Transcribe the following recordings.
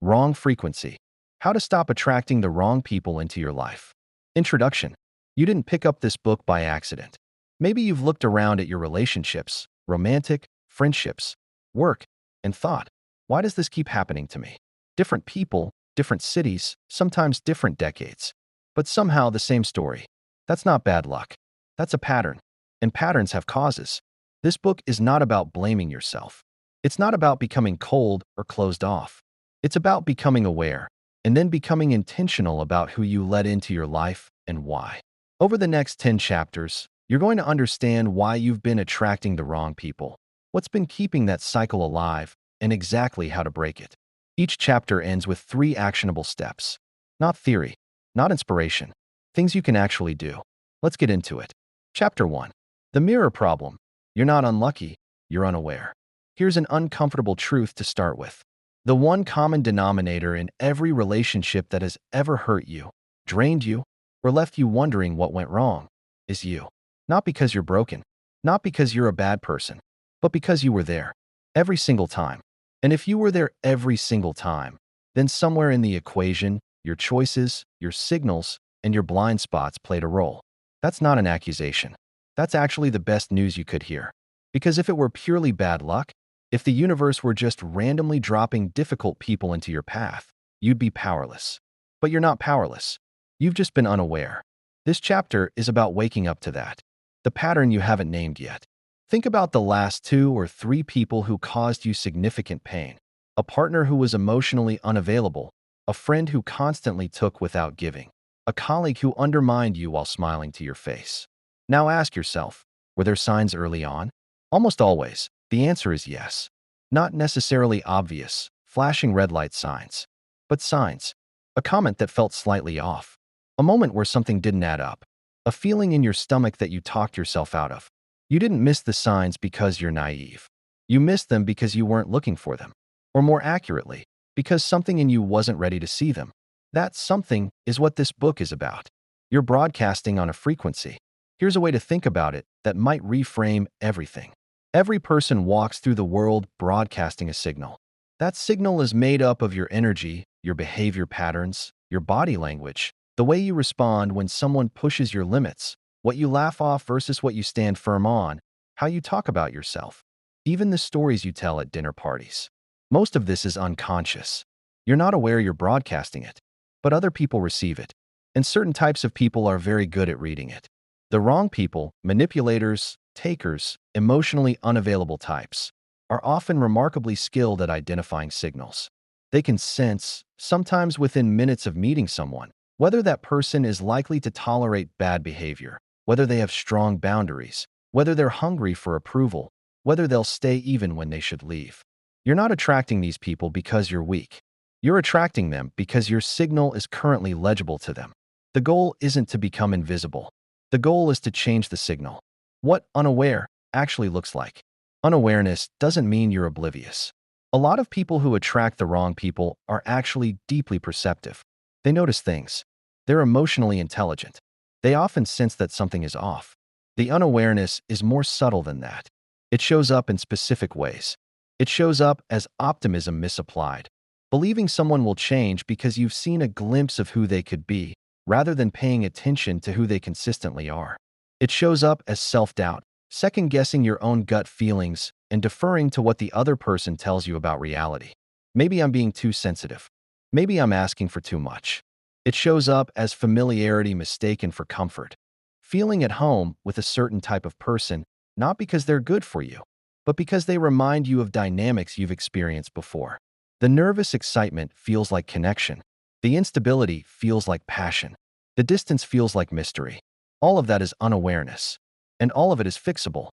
Wrong frequency. How to stop attracting the wrong people into your life. Introduction. You didn't pick up this book by accident. Maybe you've looked around at your relationships, romantic, friendships, work, and thought, why does this keep happening to me? Different people, different cities, sometimes different decades. But somehow the same story. That's not bad luck. That's a pattern. And patterns have causes. This book is not about blaming yourself. It's not about becoming cold or closed off. It's about becoming aware, and then becoming intentional about who you let into your life and why. Over the next 10 chapters, you're going to understand why you've been attracting the wrong people, what's been keeping that cycle alive, and exactly how to break it. Each chapter ends with 3 actionable steps. Not theory, not inspiration. Things you can actually do. Let's get into it. Chapter 1. The mirror problem. You're not unlucky, you're unaware. Here's an uncomfortable truth to start with. The one common denominator in every relationship that has ever hurt you, drained you, or left you wondering what went wrong is you. Not because you're broken, not because you're a bad person, but because you were there every single time. And if you were there every single time, then somewhere in the equation, your choices, your signals, and your blind spots played a role. That's not an accusation. That's actually the best news you could hear. Because if it were purely bad luck, if the universe were just randomly dropping difficult people into your path, you'd be powerless. But you're not powerless. You've just been unaware. This chapter is about waking up to that. The pattern you haven't named yet. Think about the last 2 or 3 people who caused you significant pain. A partner who was emotionally unavailable, a friend who constantly took without giving, a colleague who undermined you while smiling to your face. Now ask yourself, were there signs early on? Almost always, the answer is yes. Not necessarily obvious, flashing red light signs, but signs. A comment that felt slightly off. A moment where something didn't add up. A feeling in your stomach that you talked yourself out of. You didn't miss the signs because you're naive. You missed them because you weren't looking for them. Or more accurately, because something in you wasn't ready to see them. That something is what this book is about. You're broadcasting on a frequency. Here's a way to think about it that might reframe everything. Every person walks through the world broadcasting a signal. That signal is made up of your energy, your behavior patterns, your body language, the way you respond when someone pushes your limits, what you laugh off versus what you stand firm on, how you talk about yourself, even the stories you tell at dinner parties. Most of this is unconscious. You're not aware you're broadcasting it, but other people receive it, and certain types of people are very good at reading it. The wrong people, manipulators, takers, emotionally unavailable types, are often remarkably skilled at identifying signals. They can sense, sometimes within minutes of meeting someone, whether that person is likely to tolerate bad behavior, whether they have strong boundaries, whether they're hungry for approval, whether they'll stay even when they should leave. You're not attracting these people because you're weak. You're attracting them because your signal is currently legible to them. The goal isn't to become invisible. The goal is to change the signal. What unaware actually looks like. Unawareness doesn't mean you're oblivious. A lot of people who attract the wrong people are actually deeply perceptive. They notice things. They're emotionally intelligent. They often sense that something is off. The unawareness is more subtle than that. It shows up in specific ways. It shows up as optimism misapplied. Believing someone will change because you've seen a glimpse of who they could be, rather than paying attention to who they consistently are. It shows up as self-doubt, second-guessing your own gut feelings and deferring to what the other person tells you about reality. Maybe I'm being too sensitive. Maybe I'm asking for too much. It shows up as familiarity mistaken for comfort. Feeling at home with a certain type of person, not because they're good for you, but because they remind you of dynamics you've experienced before. The nervous excitement feels like connection. The instability feels like passion. The distance feels like mystery. All of that is unawareness. And all of it is fixable.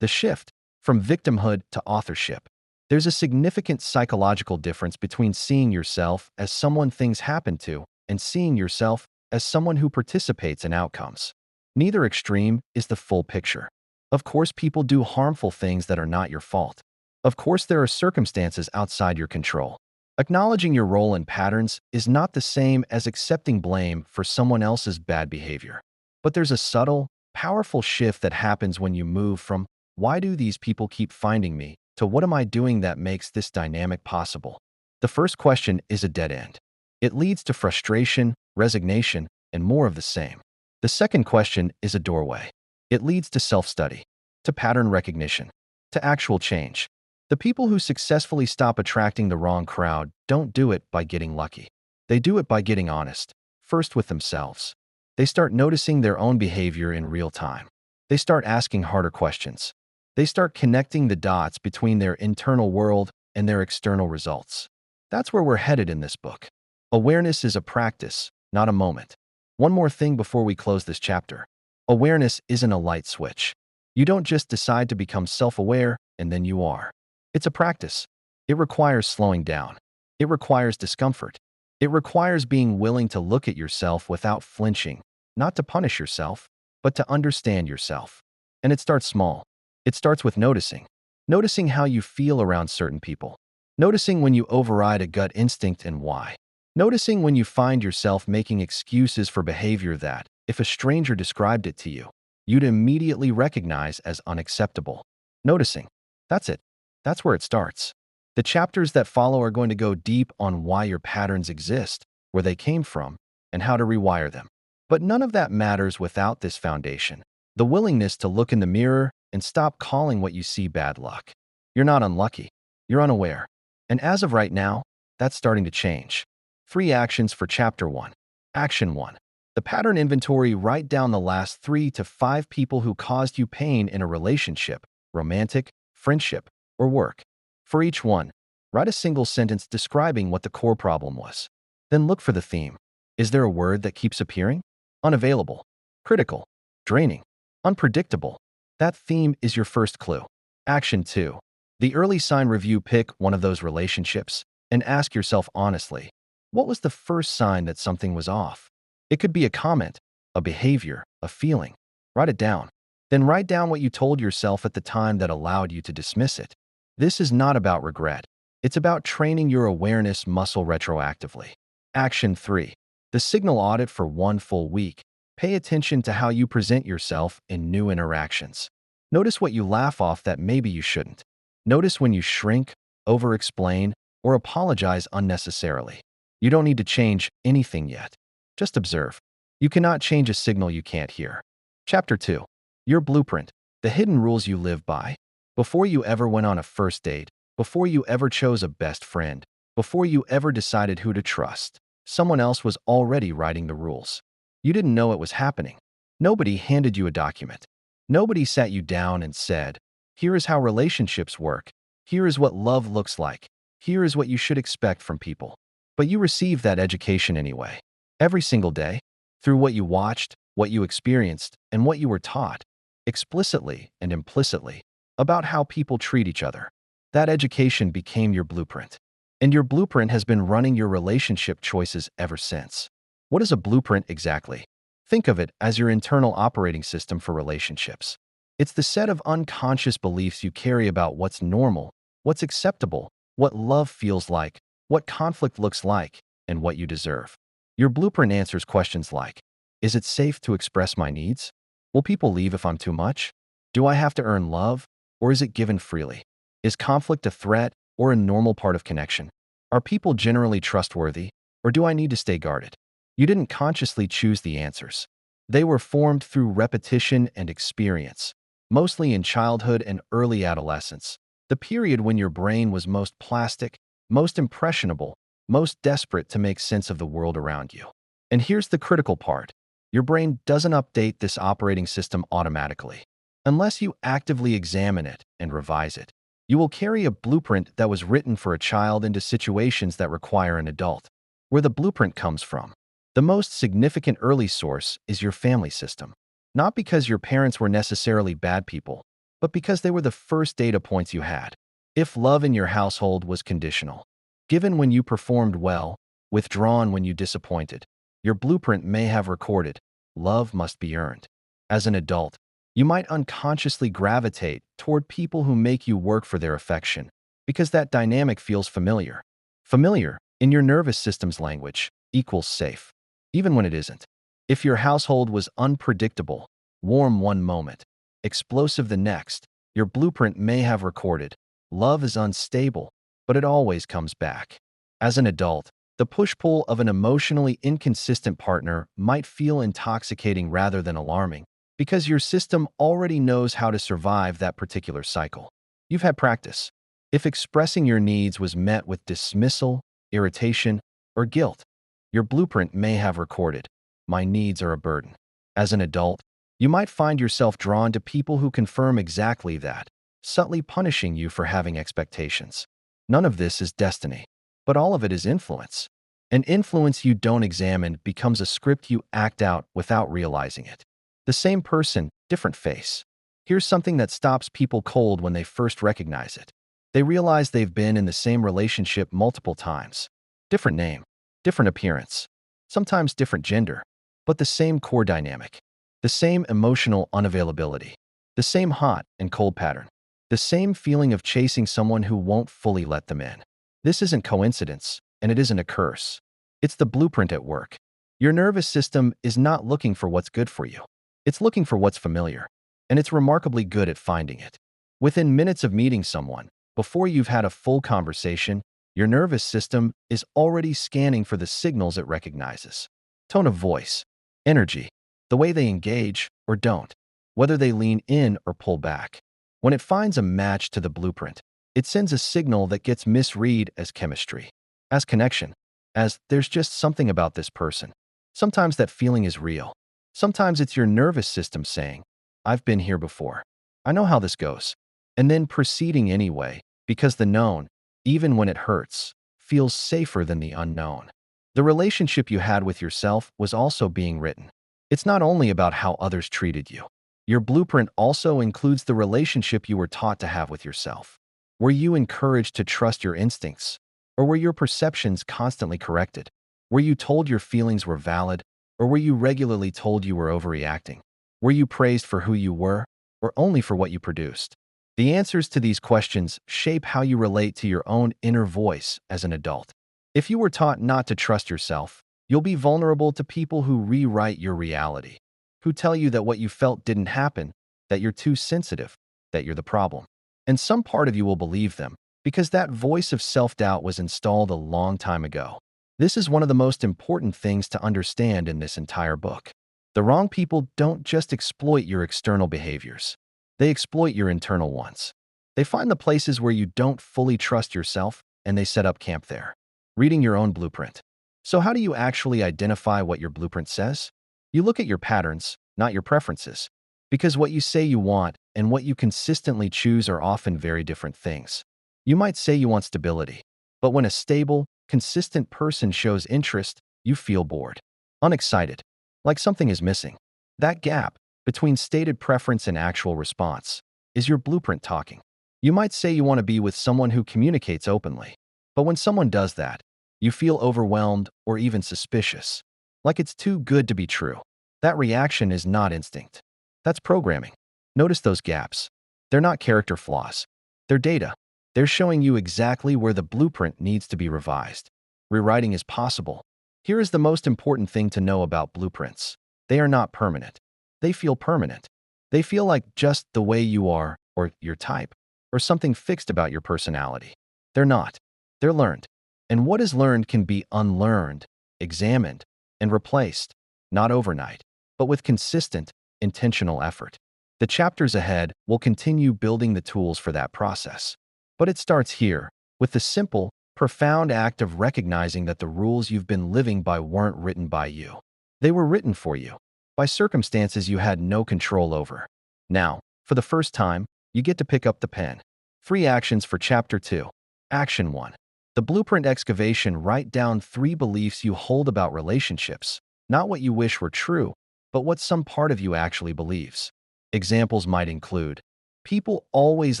The shift from victimhood to authorship. There's a significant psychological difference between seeing yourself as someone things happen to and seeing yourself as someone who participates in outcomes. Neither extreme is the full picture. Of course, people do harmful things that are not your fault. Of course, there are circumstances outside your control. Acknowledging your role in patterns is not the same as accepting blame for someone else's bad behavior. But there's a subtle, powerful shift that happens when you move from, "Why do these people keep finding me?" to "What am I doing that makes this dynamic possible?" The first question is a dead end. It leads to frustration, resignation, and more of the same. The second question is a doorway. It leads to self-study, to pattern recognition, to actual change. The people who successfully stop attracting the wrong crowd don't do it by getting lucky. They do it by getting honest, first with themselves. They start noticing their own behavior in real time. They start asking harder questions. They start connecting the dots between their internal world and their external results. That's where we're headed in this book. Awareness is a practice, not a moment. One more thing before we close this chapter. Awareness isn't a light switch. You don't just decide to become self-aware and then you are. It's a practice. It requires slowing down. It requires discomfort. It requires being willing to look at yourself without flinching, not to punish yourself, but to understand yourself. And it starts small. It starts with noticing. Noticing how you feel around certain people. Noticing when you override a gut instinct and why. Noticing when you find yourself making excuses for behavior that, if a stranger described it to you, you'd immediately recognize as unacceptable. Noticing. That's it. That's where it starts. The chapters that follow are going to go deep on why your patterns exist, where they came from, and how to rewire them. But none of that matters without this foundation. The willingness to look in the mirror and stop calling what you see bad luck. You're not unlucky. You're unaware. And as of right now, that's starting to change. 3 actions for Chapter 1. Action 1. The pattern inventory. Write down the last 3 to 5 people who caused you pain in a relationship, romantic, friendship, or work. For each one, write a single sentence describing what the core problem was. Then look for the theme. Is there a word that keeps appearing? Unavailable, critical, draining, unpredictable. That theme is your first clue. Action 2. The early sign review. Pick one of those relationships and ask yourself honestly, what was the first sign that something was off? It could be a comment, a behavior, a feeling. Write it down. Then write down what you told yourself at the time that allowed you to dismiss it. This is not about regret. It's about training your awareness muscle retroactively. Action 3. The signal audit. For 1 full week. Pay attention to how you present yourself in new interactions. Notice what you laugh off that maybe you shouldn't. Notice when you shrink, over-explain, or apologize unnecessarily. You don't need to change anything yet. Just observe. You cannot change a signal you can't hear. Chapter 2. Your blueprint. The hidden rules you live by. Before you ever went on a first date, before you ever chose a best friend, before you ever decided who to trust, someone else was already writing the rules. You didn't know it was happening. Nobody handed you a document. Nobody sat you down and said, here is how relationships work. Here is what love looks like. Here is what you should expect from people. But you received that education anyway. Every single day, through what you watched, what you experienced, and what you were taught, explicitly and implicitly, about how people treat each other. That education became your blueprint. And your blueprint has been running your relationship choices ever since. What is a blueprint exactly? Think of it as your internal operating system for relationships. It's the set of unconscious beliefs you carry about what's normal, what's acceptable, what love feels like, what conflict looks like, and what you deserve. Your blueprint answers questions like, is it safe to express my needs? Will people leave if I'm too much? Do I have to earn love, or is it given freely? Is conflict a threat or a normal part of connection? Are people generally trustworthy, or do I need to stay guarded? You didn't consciously choose the answers. They were formed through repetition and experience, mostly in childhood and early adolescence, the period when your brain was most plastic, most impressionable, most desperate to make sense of the world around you. And here's the critical part. Your brain doesn't update this operating system automatically. Unless you actively examine it and revise it, you will carry a blueprint that was written for a child into situations that require an adult. Where the blueprint comes from. The most significant early source is your family system. Not because your parents were necessarily bad people, but because they were the first data points you had. If love in your household was conditional, given when you performed well, withdrawn when you disappointed, your blueprint may have recorded, love must be earned. As an adult, you might unconsciously gravitate toward people who make you work for their affection, because that dynamic feels familiar. Familiar, in your nervous system's language, equals safe, even when it isn't. If your household was unpredictable, warm one moment, explosive the next, your blueprint may have recorded, love is unstable, but it always comes back. As an adult, the push-pull of an emotionally inconsistent partner might feel intoxicating rather than alarming, because your system already knows how to survive that particular cycle. You've had practice. If expressing your needs was met with dismissal, irritation, or guilt, your blueprint may have recorded, "My needs are a burden." As an adult, you might find yourself drawn to people who confirm exactly that, subtly punishing you for having expectations. None of this is destiny, but all of it is influence. An influence you don't examine becomes a script you act out without realizing it. The same person, different face. Here's something that stops people cold when they first recognize it. They realize they've been in the same relationship multiple times. Different name, different appearance, sometimes different gender, but the same core dynamic. The same emotional unavailability. The same hot and cold pattern. The same feeling of chasing someone who won't fully let them in. This isn't coincidence, and it isn't a curse. It's the blueprint at work. Your nervous system is not looking for what's good for you. It's looking for what's familiar, and it's remarkably good at finding it. Within minutes of meeting someone, before you've had a full conversation, your nervous system is already scanning for the signals it recognizes. Tone of voice, energy, the way they engage or don't, whether they lean in or pull back. When it finds a match to the blueprint, it sends a signal that gets misread as chemistry, as connection, as "there's just something about this person." Sometimes that feeling is real. Sometimes it's your nervous system saying, "I've been here before. I know how this goes." And then proceeding anyway, because the known, even when it hurts, feels safer than the unknown. The relationship you had with yourself was also being written. It's not only about how others treated you. Your blueprint also includes the relationship you were taught to have with yourself. Were you encouraged to trust your instincts? Or were your perceptions constantly corrected? Were you told your feelings were valid? Or were you regularly told you were overreacting? Were you praised for who you were, or only for what you produced? The answers to these questions shape how you relate to your own inner voice as an adult. If you were taught not to trust yourself, you'll be vulnerable to people who rewrite your reality, who tell you that what you felt didn't happen, that you're too sensitive, that you're the problem. And some part of you will believe them, because that voice of self-doubt was installed a long time ago. This is one of the most important things to understand in this entire book. The wrong people don't just exploit your external behaviors. They exploit your internal ones. They find the places where you don't fully trust yourself, and they set up camp there. Reading your own blueprint. So how do you actually identify what your blueprint says? You look at your patterns, not your preferences, because what you say you want and what you consistently choose are often very different things. You might say you want stability, but when a stable, consistent person shows interest, you feel bored, unexcited, like something is missing. That gap between stated preference and actual response is your blueprint talking. You might say you want to be with someone who communicates openly, but when someone does that, you feel overwhelmed or even suspicious, like it's too good to be true. That reaction is not instinct. That's programming. Notice those gaps. They're not character flaws. They're data. They're showing you exactly where the blueprint needs to be revised. Rewriting is possible. Here is the most important thing to know about blueprints. They are not permanent. They feel permanent. They feel like just the way you are, or your type, or something fixed about your personality. They're not. They're learned. And what is learned can be unlearned, examined, and replaced, not overnight, but with consistent, intentional effort. The chapters ahead will continue building the tools for that process. But it starts here, with the simple, profound act of recognizing that the rules you've been living by weren't written by you. They were written for you, by circumstances you had no control over. Now, for the first time, you get to pick up the pen. 3 actions for Chapter 2. Action 1. The blueprint excavation. Write down 3 beliefs you hold about relationships, not what you wish were true, but what some part of you actually believes. Examples might include, people always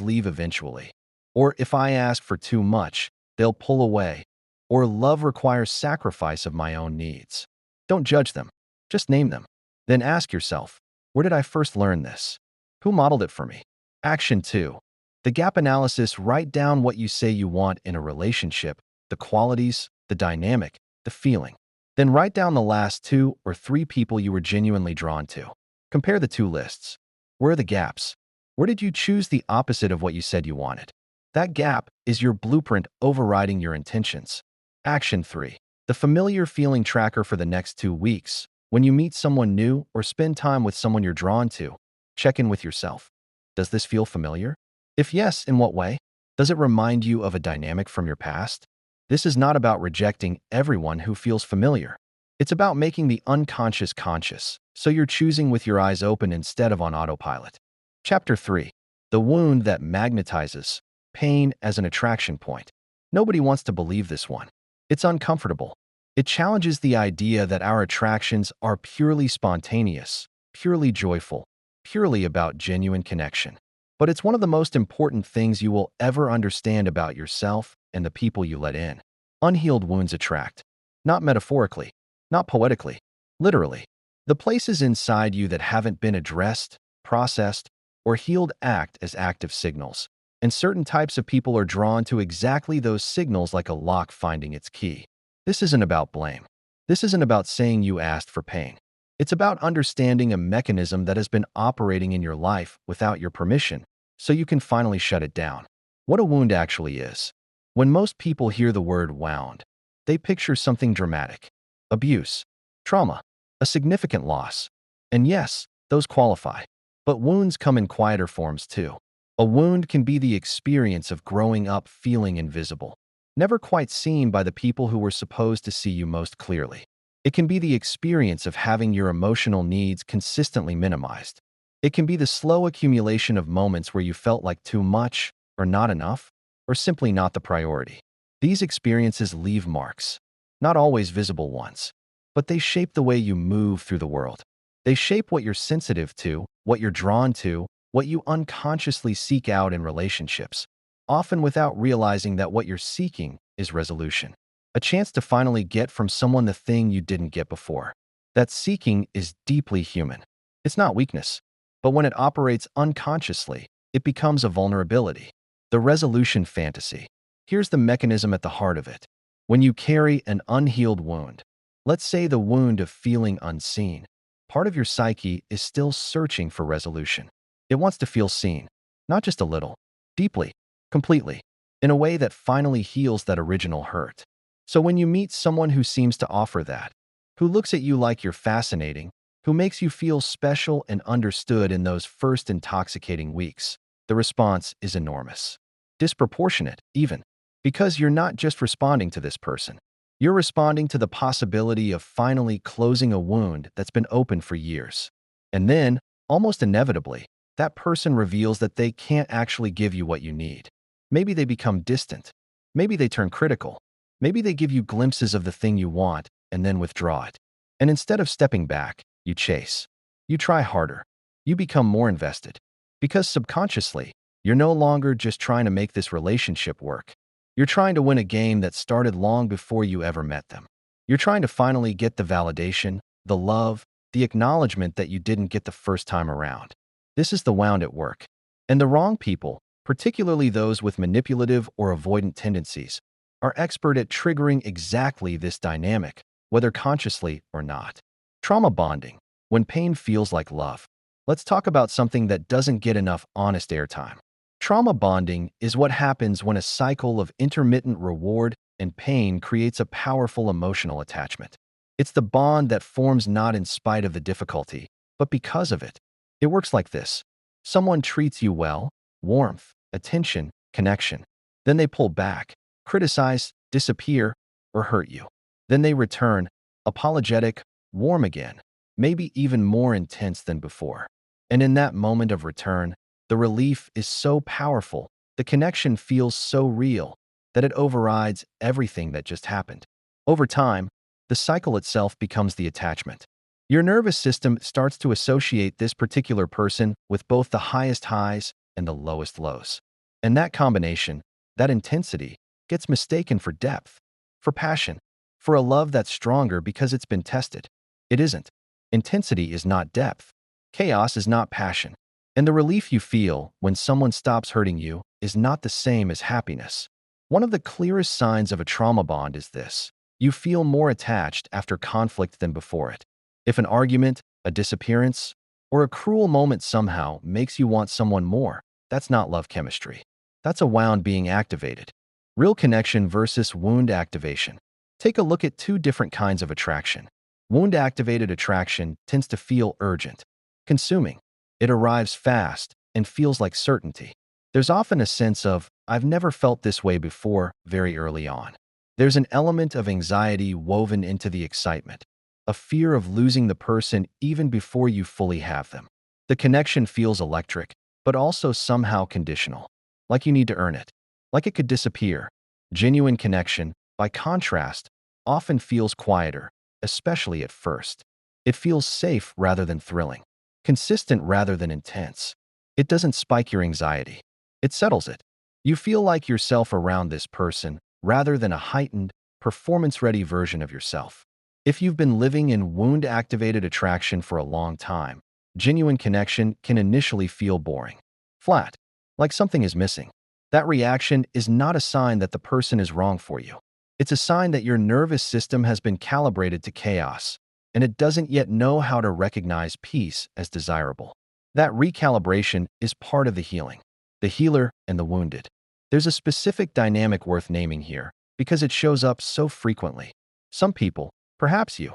leave eventually, or if I ask for too much, they'll pull away, or love requires sacrifice of my own needs. Don't judge them, just name them. Then ask yourself, where did I first learn this? Who modeled it for me? Action 2. The gap analysis. Write down what you say you want in a relationship, the qualities, the dynamic, the feeling. Then write down the last 2 or 3 people you were genuinely drawn to. Compare the 2 lists. Where are the gaps? Where did you choose the opposite of what you said you wanted? That gap is your blueprint overriding your intentions. Action 3. The familiar feeling tracker for the next 2 weeks. When you meet someone new or spend time with someone you're drawn to, check in with yourself. Does this feel familiar? If yes, in what way? Does it remind you of a dynamic from your past? This is not about rejecting everyone who feels familiar. It's about making the unconscious conscious, so you're choosing with your eyes open instead of on autopilot. Chapter 3. The wound that magnetizes. Pain as an attraction point. Nobody wants to believe this one. It's uncomfortable. It challenges the idea that our attractions are purely spontaneous, purely joyful, purely about genuine connection. But it's one of the most important things you will ever understand about yourself and the people you let in. Unhealed wounds attract. Not metaphorically, not poetically, literally. The places inside you that haven't been addressed, processed, or healed act as active signals. And certain types of people are drawn to exactly those signals like a lock finding its key. This isn't about blame. This isn't about saying you asked for pain. It's about understanding a mechanism that has been operating in your life without your permission, so you can finally shut it down. What a wound actually is. When most people hear the word wound, they picture something dramatic. Abuse, trauma, a significant loss. And yes, those qualify. But wounds come in quieter forms too. A wound can be the experience of growing up feeling invisible, never quite seen by the people who were supposed to see you most clearly. It can be the experience of having your emotional needs consistently minimized. It can be the slow accumulation of moments where you felt like too much, or not enough, or simply not the priority. These experiences leave marks, not always visible ones, but they shape the way you move through the world. They shape what you're sensitive to, what you're drawn to, what you unconsciously seek out in relationships, often without realizing that what you're seeking is resolution. A chance to finally get from someone the thing you didn't get before. That seeking is deeply human. It's not weakness, but when it operates unconsciously, it becomes a vulnerability. The resolution fantasy. Here's the mechanism at the heart of it. When you carry an unhealed wound, let's say the wound of feeling unseen, part of your psyche is still searching for resolution. It wants to feel seen, not just a little, deeply, completely, in a way that finally heals that original hurt. So when you meet someone who seems to offer that, who looks at you like you're fascinating, who makes you feel special and understood in those first intoxicating weeks, the response is enormous. Disproportionate, even, because you're not just responding to this person. You're responding to the possibility of finally closing a wound that's been open for years. And then, almost inevitably, that person reveals that they can't actually give you what you need. Maybe they become distant. Maybe they turn critical. Maybe they give you glimpses of the thing you want and then withdraw it. And instead of stepping back, you chase. You try harder. You become more invested. Because subconsciously, you're no longer just trying to make this relationship work. You're trying to win a game that started long before you ever met them. You're trying to finally get the validation, the love, the acknowledgement that you didn't get the first time around. This is the wound at work. And the wrong people, particularly those with manipulative or avoidant tendencies, are expert at triggering exactly this dynamic, whether consciously or not. Trauma bonding. When pain feels like love. Let's talk about something that doesn't get enough honest airtime. Trauma bonding is what happens when a cycle of intermittent reward and pain creates a powerful emotional attachment. It's the bond that forms not in spite of the difficulty, but because of it. It works like this. Someone treats you well, warmth, attention, connection. Then they pull back, criticize, disappear, or hurt you. Then they return, apologetic, warm again, maybe even more intense than before. And in that moment of return, the relief is so powerful, the connection feels so real, that it overrides everything that just happened. Over time, the cycle itself becomes the attachment. Your nervous system starts to associate this particular person with both the highest highs and the lowest lows. And that combination, that intensity, gets mistaken for depth, for passion, for a love that's stronger because it's been tested. It isn't. Intensity is not depth. Chaos is not passion. And the relief you feel when someone stops hurting you is not the same as happiness. One of the clearest signs of a trauma bond is this. You feel more attached after conflict than before it. If an argument, a disappearance, or a cruel moment somehow makes you want someone more, that's not love chemistry. That's a wound being activated. Real connection versus wound activation. Take a look at two different kinds of attraction. Wound-activated attraction tends to feel urgent, consuming. It arrives fast and feels like certainty. There's often a sense of, I've never felt this way before, very early on. There's an element of anxiety woven into the excitement, a fear of losing the person even before you fully have them. The connection feels electric, but also somehow conditional, like you need to earn it, like it could disappear. Genuine connection, by contrast, often feels quieter, especially at first. It feels safe rather than thrilling, consistent rather than intense. It doesn't spike your anxiety. It settles it. You feel like yourself around this person rather than a heightened, performance-ready version of yourself. If you've been living in wound-activated attraction for a long time, genuine connection can initially feel boring, flat, like something is missing. That reaction is not a sign that the person is wrong for you. It's a sign that your nervous system has been calibrated to chaos, and it doesn't yet know how to recognize peace as desirable. That recalibration is part of the healing. The healer and the wounded. There's a specific dynamic worth naming here because it shows up so frequently. Some people, perhaps you,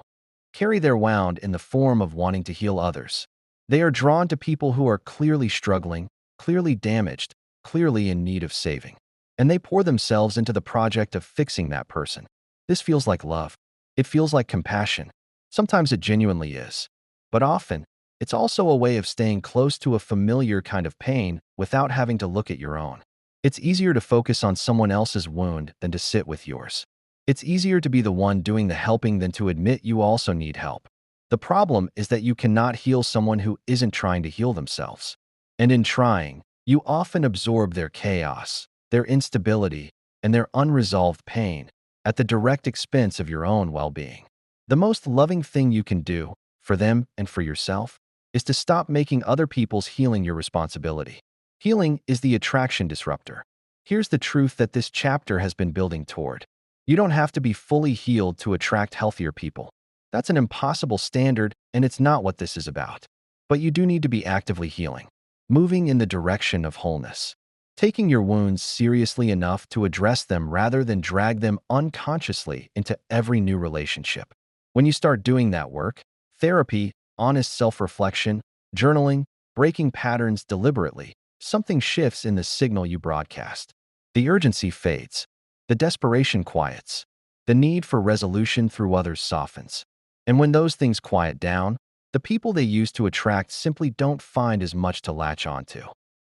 carry their wound in the form of wanting to heal others. They are drawn to people who are clearly struggling, clearly damaged, clearly in need of saving. And they pour themselves into the project of fixing that person. This feels like love. It feels like compassion. Sometimes it genuinely is. But often, it's also a way of staying close to a familiar kind of pain without having to look at your own. It's easier to focus on someone else's wound than to sit with yours. It's easier to be the one doing the helping than to admit you also need help. The problem is that you cannot heal someone who isn't trying to heal themselves. And in trying, you often absorb their chaos, their instability, and their unresolved pain at the direct expense of your own well-being. The most loving thing you can do, for them and for yourself, is to stop making other people's healing your responsibility. Healing is the attraction disruptor. Here's the truth that this chapter has been building toward. You don't have to be fully healed to attract healthier people. That's an impossible standard, and it's not what this is about. But you do need to be actively healing, moving in the direction of wholeness, taking your wounds seriously enough to address them rather than drag them unconsciously into every new relationship. When you start doing that work, therapy, honest self-reflection, journaling, breaking patterns deliberately, something shifts in the signal you broadcast. The urgency fades. The desperation quiets. The need for resolution through others softens. And when those things quiet down, the people they used to attract simply don't find as much to latch onto.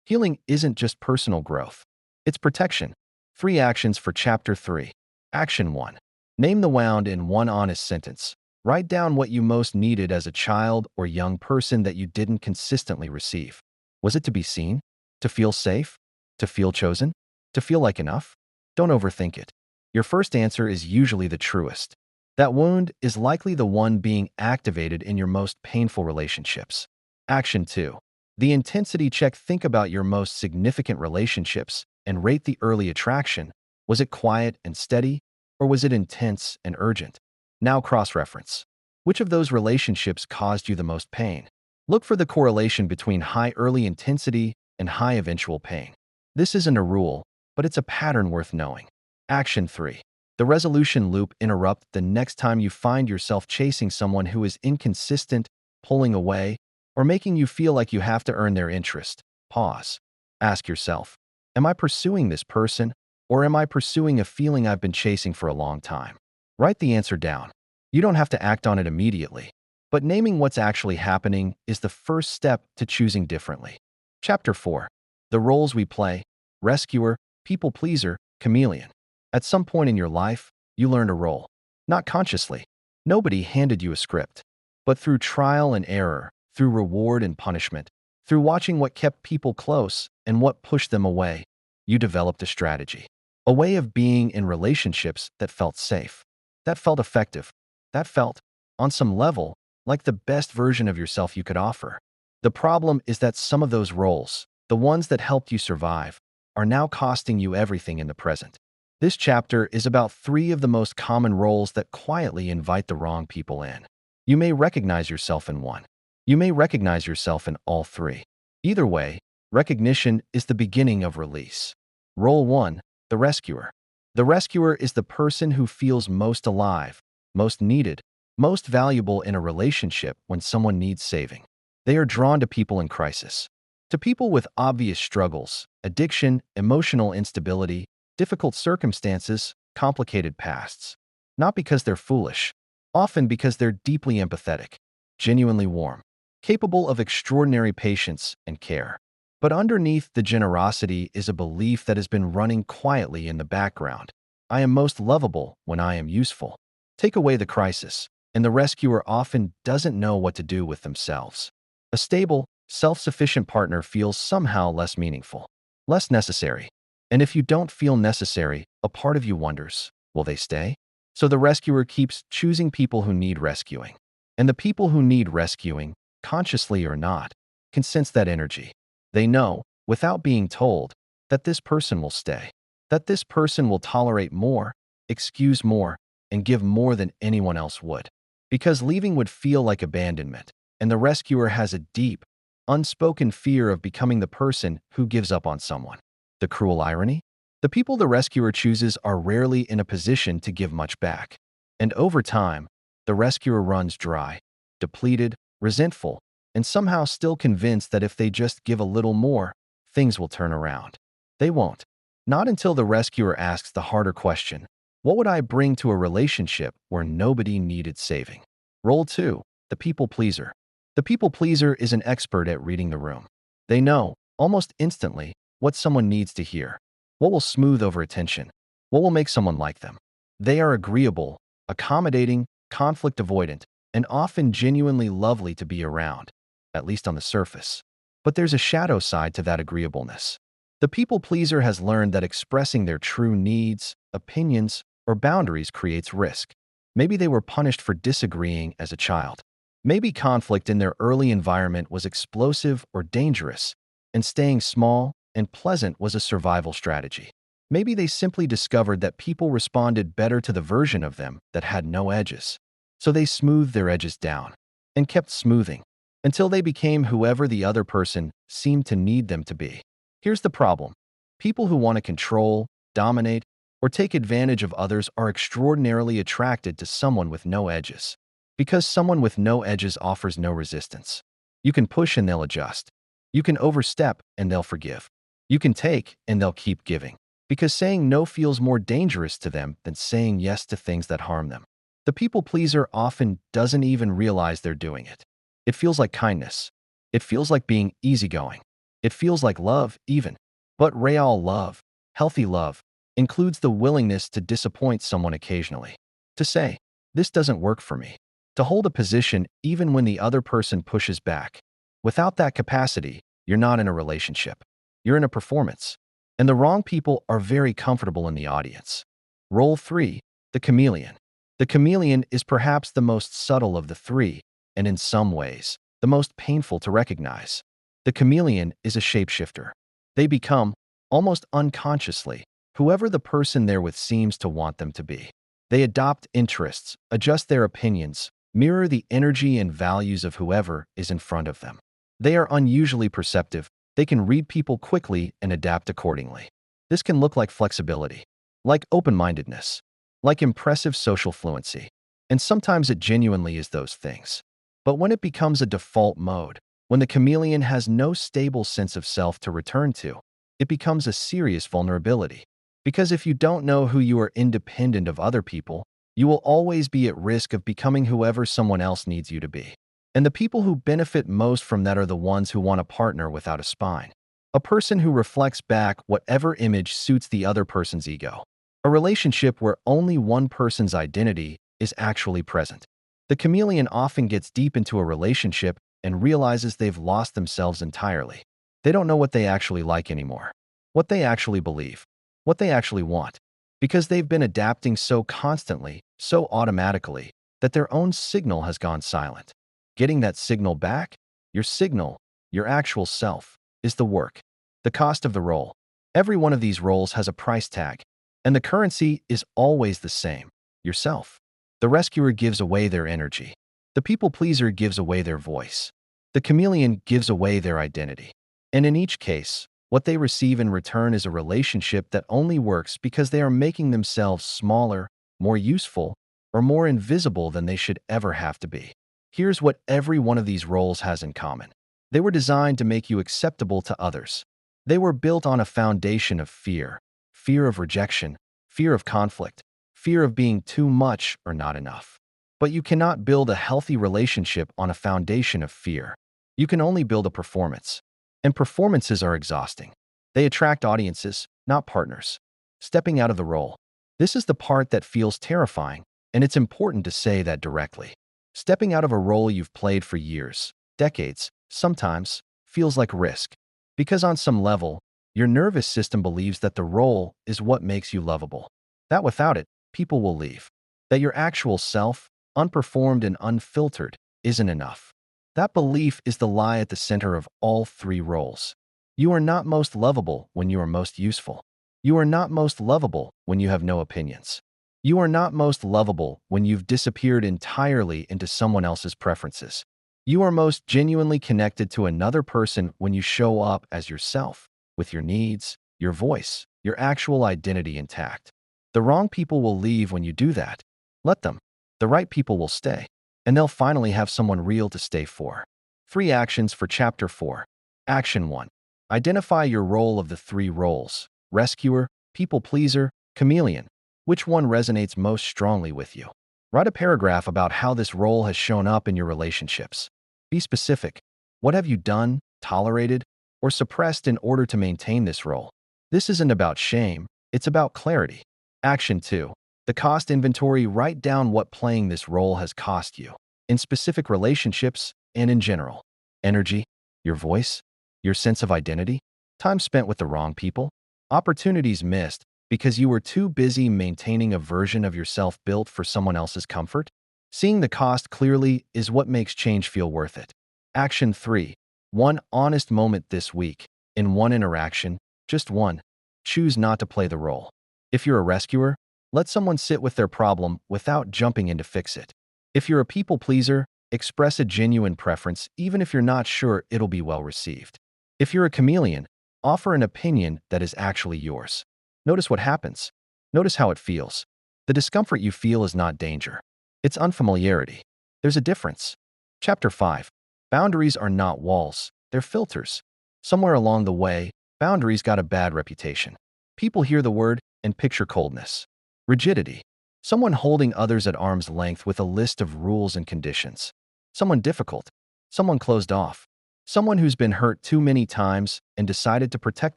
Healing isn't just personal growth. It's protection. 3 actions for Chapter 3. Action 1. Name the wound in one honest sentence. Write down what you most needed as a child or young person that you didn't consistently receive. Was it to be seen? To feel safe? To feel chosen? To feel like enough? Don't overthink it. Your first answer is usually the truest. That wound is likely the one being activated in your most painful relationships. Action 2. The intensity check. Think about your most significant relationships and rate the early attraction. Was it quiet and steady, or was it intense and urgent? Now cross-reference. Which of those relationships caused you the most pain? Look for the correlation between high early intensity and high eventual pain. This isn't a rule, but it's a pattern worth knowing. Action 3. The resolution loop. Interrupt the next time you find yourself chasing someone who is inconsistent, pulling away, or making you feel like you have to earn their interest. Pause. Ask yourself, am I pursuing this person, or am I pursuing a feeling I've been chasing for a long time? Write the answer down. You don't have to act on it immediately, but naming what's actually happening is the first step to choosing differently. Chapter 4. The roles we play. Rescuer, people pleaser, chameleon. At some point in your life, you learned a role. Not consciously. Nobody handed you a script. But through trial and error, through reward and punishment, through watching what kept people close and what pushed them away, you developed a strategy. A way of being in relationships that felt safe, that felt effective, that felt, on some level, like the best version of yourself you could offer. The problem is that some of those roles, the ones that helped you survive, are now costing you everything in the present. This chapter is about 3 of the most common roles that quietly invite the wrong people in. You may recognize yourself in one. You may recognize yourself in all 3. Either way, recognition is the beginning of release. Role 1, the rescuer. The rescuer is the person who feels most alive, most needed, most valuable in a relationship when someone needs saving. They are drawn to people in crisis, to people with obvious struggles, addiction, emotional instability, difficult circumstances, complicated pasts. Not because they're foolish, often because they're deeply empathetic, genuinely warm, capable of extraordinary patience and care. But underneath the generosity is a belief that has been running quietly in the background. I am most lovable when I am useful. Take away the crisis, and the rescuer often doesn't know what to do with themselves. A stable, self-sufficient partner feels somehow less meaningful, less necessary. And if you don't feel necessary, a part of you wonders, will they stay? So the rescuer keeps choosing people who need rescuing. And the people who need rescuing, consciously or not, can sense that energy. They know, without being told, that this person will stay, that this person will tolerate more, excuse more, and give more than anyone else would. Because leaving would feel like abandonment, and the rescuer has a deep, unspoken fear of becoming the person who gives up on someone. The cruel irony? The people the rescuer chooses are rarely in a position to give much back. And over time, the rescuer runs dry, depleted, resentful, and somehow still convinced that if they just give a little more, things will turn around. They won't. Not until the rescuer asks the harder question, what would I bring to a relationship where nobody needed saving? Role 2. The people pleaser. The people pleaser is an expert at reading the room. They know, almost instantly, what someone needs to hear, what will smooth over attention, what will make someone like them. They are agreeable, accommodating, conflict avoidant, and often genuinely lovely to be around, at least on the surface. But there's a shadow side to that agreeableness. The people pleaser has learned that expressing their true needs, opinions, or boundaries creates risk. Maybe they were punished for disagreeing as a child. Maybe conflict in their early environment was explosive or dangerous, and staying small and pleasant was a survival strategy. Maybe they simply discovered that people responded better to the version of them that had no edges. So they smoothed their edges down and kept smoothing until they became whoever the other person seemed to need them to be. Here's the problem. People who want to control, dominate, or take advantage of others are extraordinarily attracted to someone with no edges. Because someone with no edges offers no resistance. You can push and they'll adjust. You can overstep and they'll forgive. You can take and they'll keep giving. Because saying no feels more dangerous to them than saying yes to things that harm them. The people pleaser often doesn't even realize they're doing it. It feels like kindness. It feels like being easygoing. It feels like love, even. But real love, healthy love, includes the willingness to disappoint someone occasionally. To say, this doesn't work for me. To hold a position even when the other person pushes back. Without that capacity, you're not in a relationship. You're in a performance. And the wrong people are very comfortable in the audience. Role 3. The chameleon. The chameleon is perhaps the most subtle of the three, and in some ways, the most painful to recognize. The chameleon is a shapeshifter. They become, almost unconsciously, whoever the person they're with seems to want them to be. They adopt interests, adjust their opinions, mirror the energy and values of whoever is in front of them. They are unusually perceptive. They can read people quickly and adapt accordingly. This can look like flexibility, like open-mindedness, like impressive social fluency. And sometimes it genuinely is those things. But when it becomes a default mode, when the chameleon has no stable sense of self to return to, it becomes a serious vulnerability. Because if you don't know who you are independent of other people, you will always be at risk of becoming whoever someone else needs you to be. And the people who benefit most from that are the ones who want a partner without a spine. A person who reflects back whatever image suits the other person's ego. A relationship where only one person's identity is actually present. The chameleon often gets deep into a relationship and realizes they've lost themselves entirely. They don't know what they actually like anymore, what they actually believe, what they actually want, because they've been adapting so constantly, so automatically, that their own signal has gone silent. Getting that signal back, your signal, your actual self, is the work. The cost of the role. Every one of these roles has a price tag, and the currency is always the same, yourself. The rescuer gives away their energy. The people pleaser gives away their voice. The chameleon gives away their identity. And in each case, What they receive in return is a relationship that only works because they are making themselves smaller, more useful, or more invisible than they should ever have to be. Here's what every one of these roles has in common. They were designed to make you acceptable to others. They were built on a foundation of fear, fear of rejection, fear of conflict, fear of being too much or not enough. But you cannot build a healthy relationship on a foundation of fear. You can only build a performance. And performances are exhausting. They attract audiences, not partners. Stepping out of the role. This is the part that feels terrifying, and it's important to say that directly. Stepping out of a role you've played for years, decades, sometimes, feels like risk. Because on some level, your nervous system believes that the role is what makes you lovable. That without it, people will leave. That your actual self, unperformed and unfiltered, isn't enough. That belief is the lie at the center of all three roles. You are not most lovable when you are most useful. You are not most lovable when you have no opinions. You are not most lovable when you've disappeared entirely into someone else's preferences. You are most genuinely connected to another person when you show up as yourself, with your needs, your voice, your actual identity intact. The wrong people will leave when you do that. Let them. The right people will stay, and they'll finally have someone real to stay for. 3 actions for Chapter 4. Action 1. Identify your role of the 3 roles: rescuer, people pleaser, chameleon. Which one resonates most strongly with you? Write a paragraph about how this role has shown up in your relationships. Be specific. What have you done, tolerated, or suppressed in order to maintain this role? This isn't about shame, it's about clarity. Action 2. The cost inventory. Write down what playing this role has cost you, in specific relationships and in general. Energy, your voice, your sense of identity, time spent with the wrong people, opportunities missed because you were too busy maintaining a version of yourself built for someone else's comfort. Seeing the cost clearly is what makes change feel worth it. Action 3. One honest moment this week. In one interaction, just one, choose not to play the role. If you're a rescuer, let someone sit with their problem without jumping in to fix it. If you're a people pleaser, express a genuine preference even if you're not sure it'll be well received. If you're a chameleon, offer an opinion that is actually yours. Notice what happens. Notice how it feels. The discomfort you feel is not danger. It's unfamiliarity. There's a difference. Chapter 5. Boundaries are not walls. They're filters. Somewhere along the way, boundaries got a bad reputation. People hear the word and picture coldness, rigidity, someone holding others at arm's length with a list of rules and conditions, someone difficult, someone closed off, someone who's been hurt too many times and decided to protect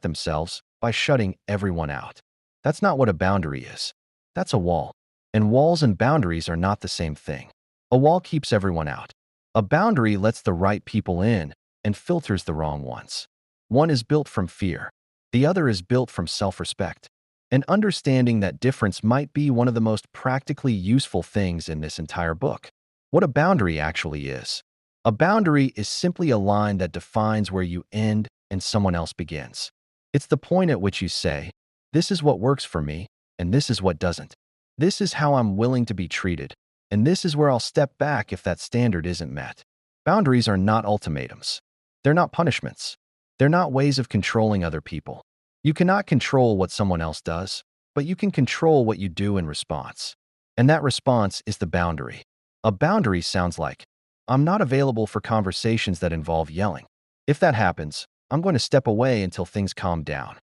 themselves by shutting everyone out. That's not what a boundary is. That's a wall. And walls and boundaries are not the same thing. A wall keeps everyone out. A boundary lets the right people in and filters the wrong ones. One is built from fear. The other is built from self-respect. And understanding that difference might be one of the most practically useful things in this entire book. What a boundary actually is. A boundary is simply a line that defines where you end and someone else begins. It's the point at which you say, this is what works for me, and this is what doesn't. This is how I'm willing to be treated, and this is where I'll step back if that standard isn't met. Boundaries are not ultimatums. They're not punishments. They're not ways of controlling other people. You cannot control what someone else does, but you can control what you do in response. And that response is the boundary. A boundary sounds like, I'm not available for conversations that involve yelling. If that happens, I'm going to step away until things calm down.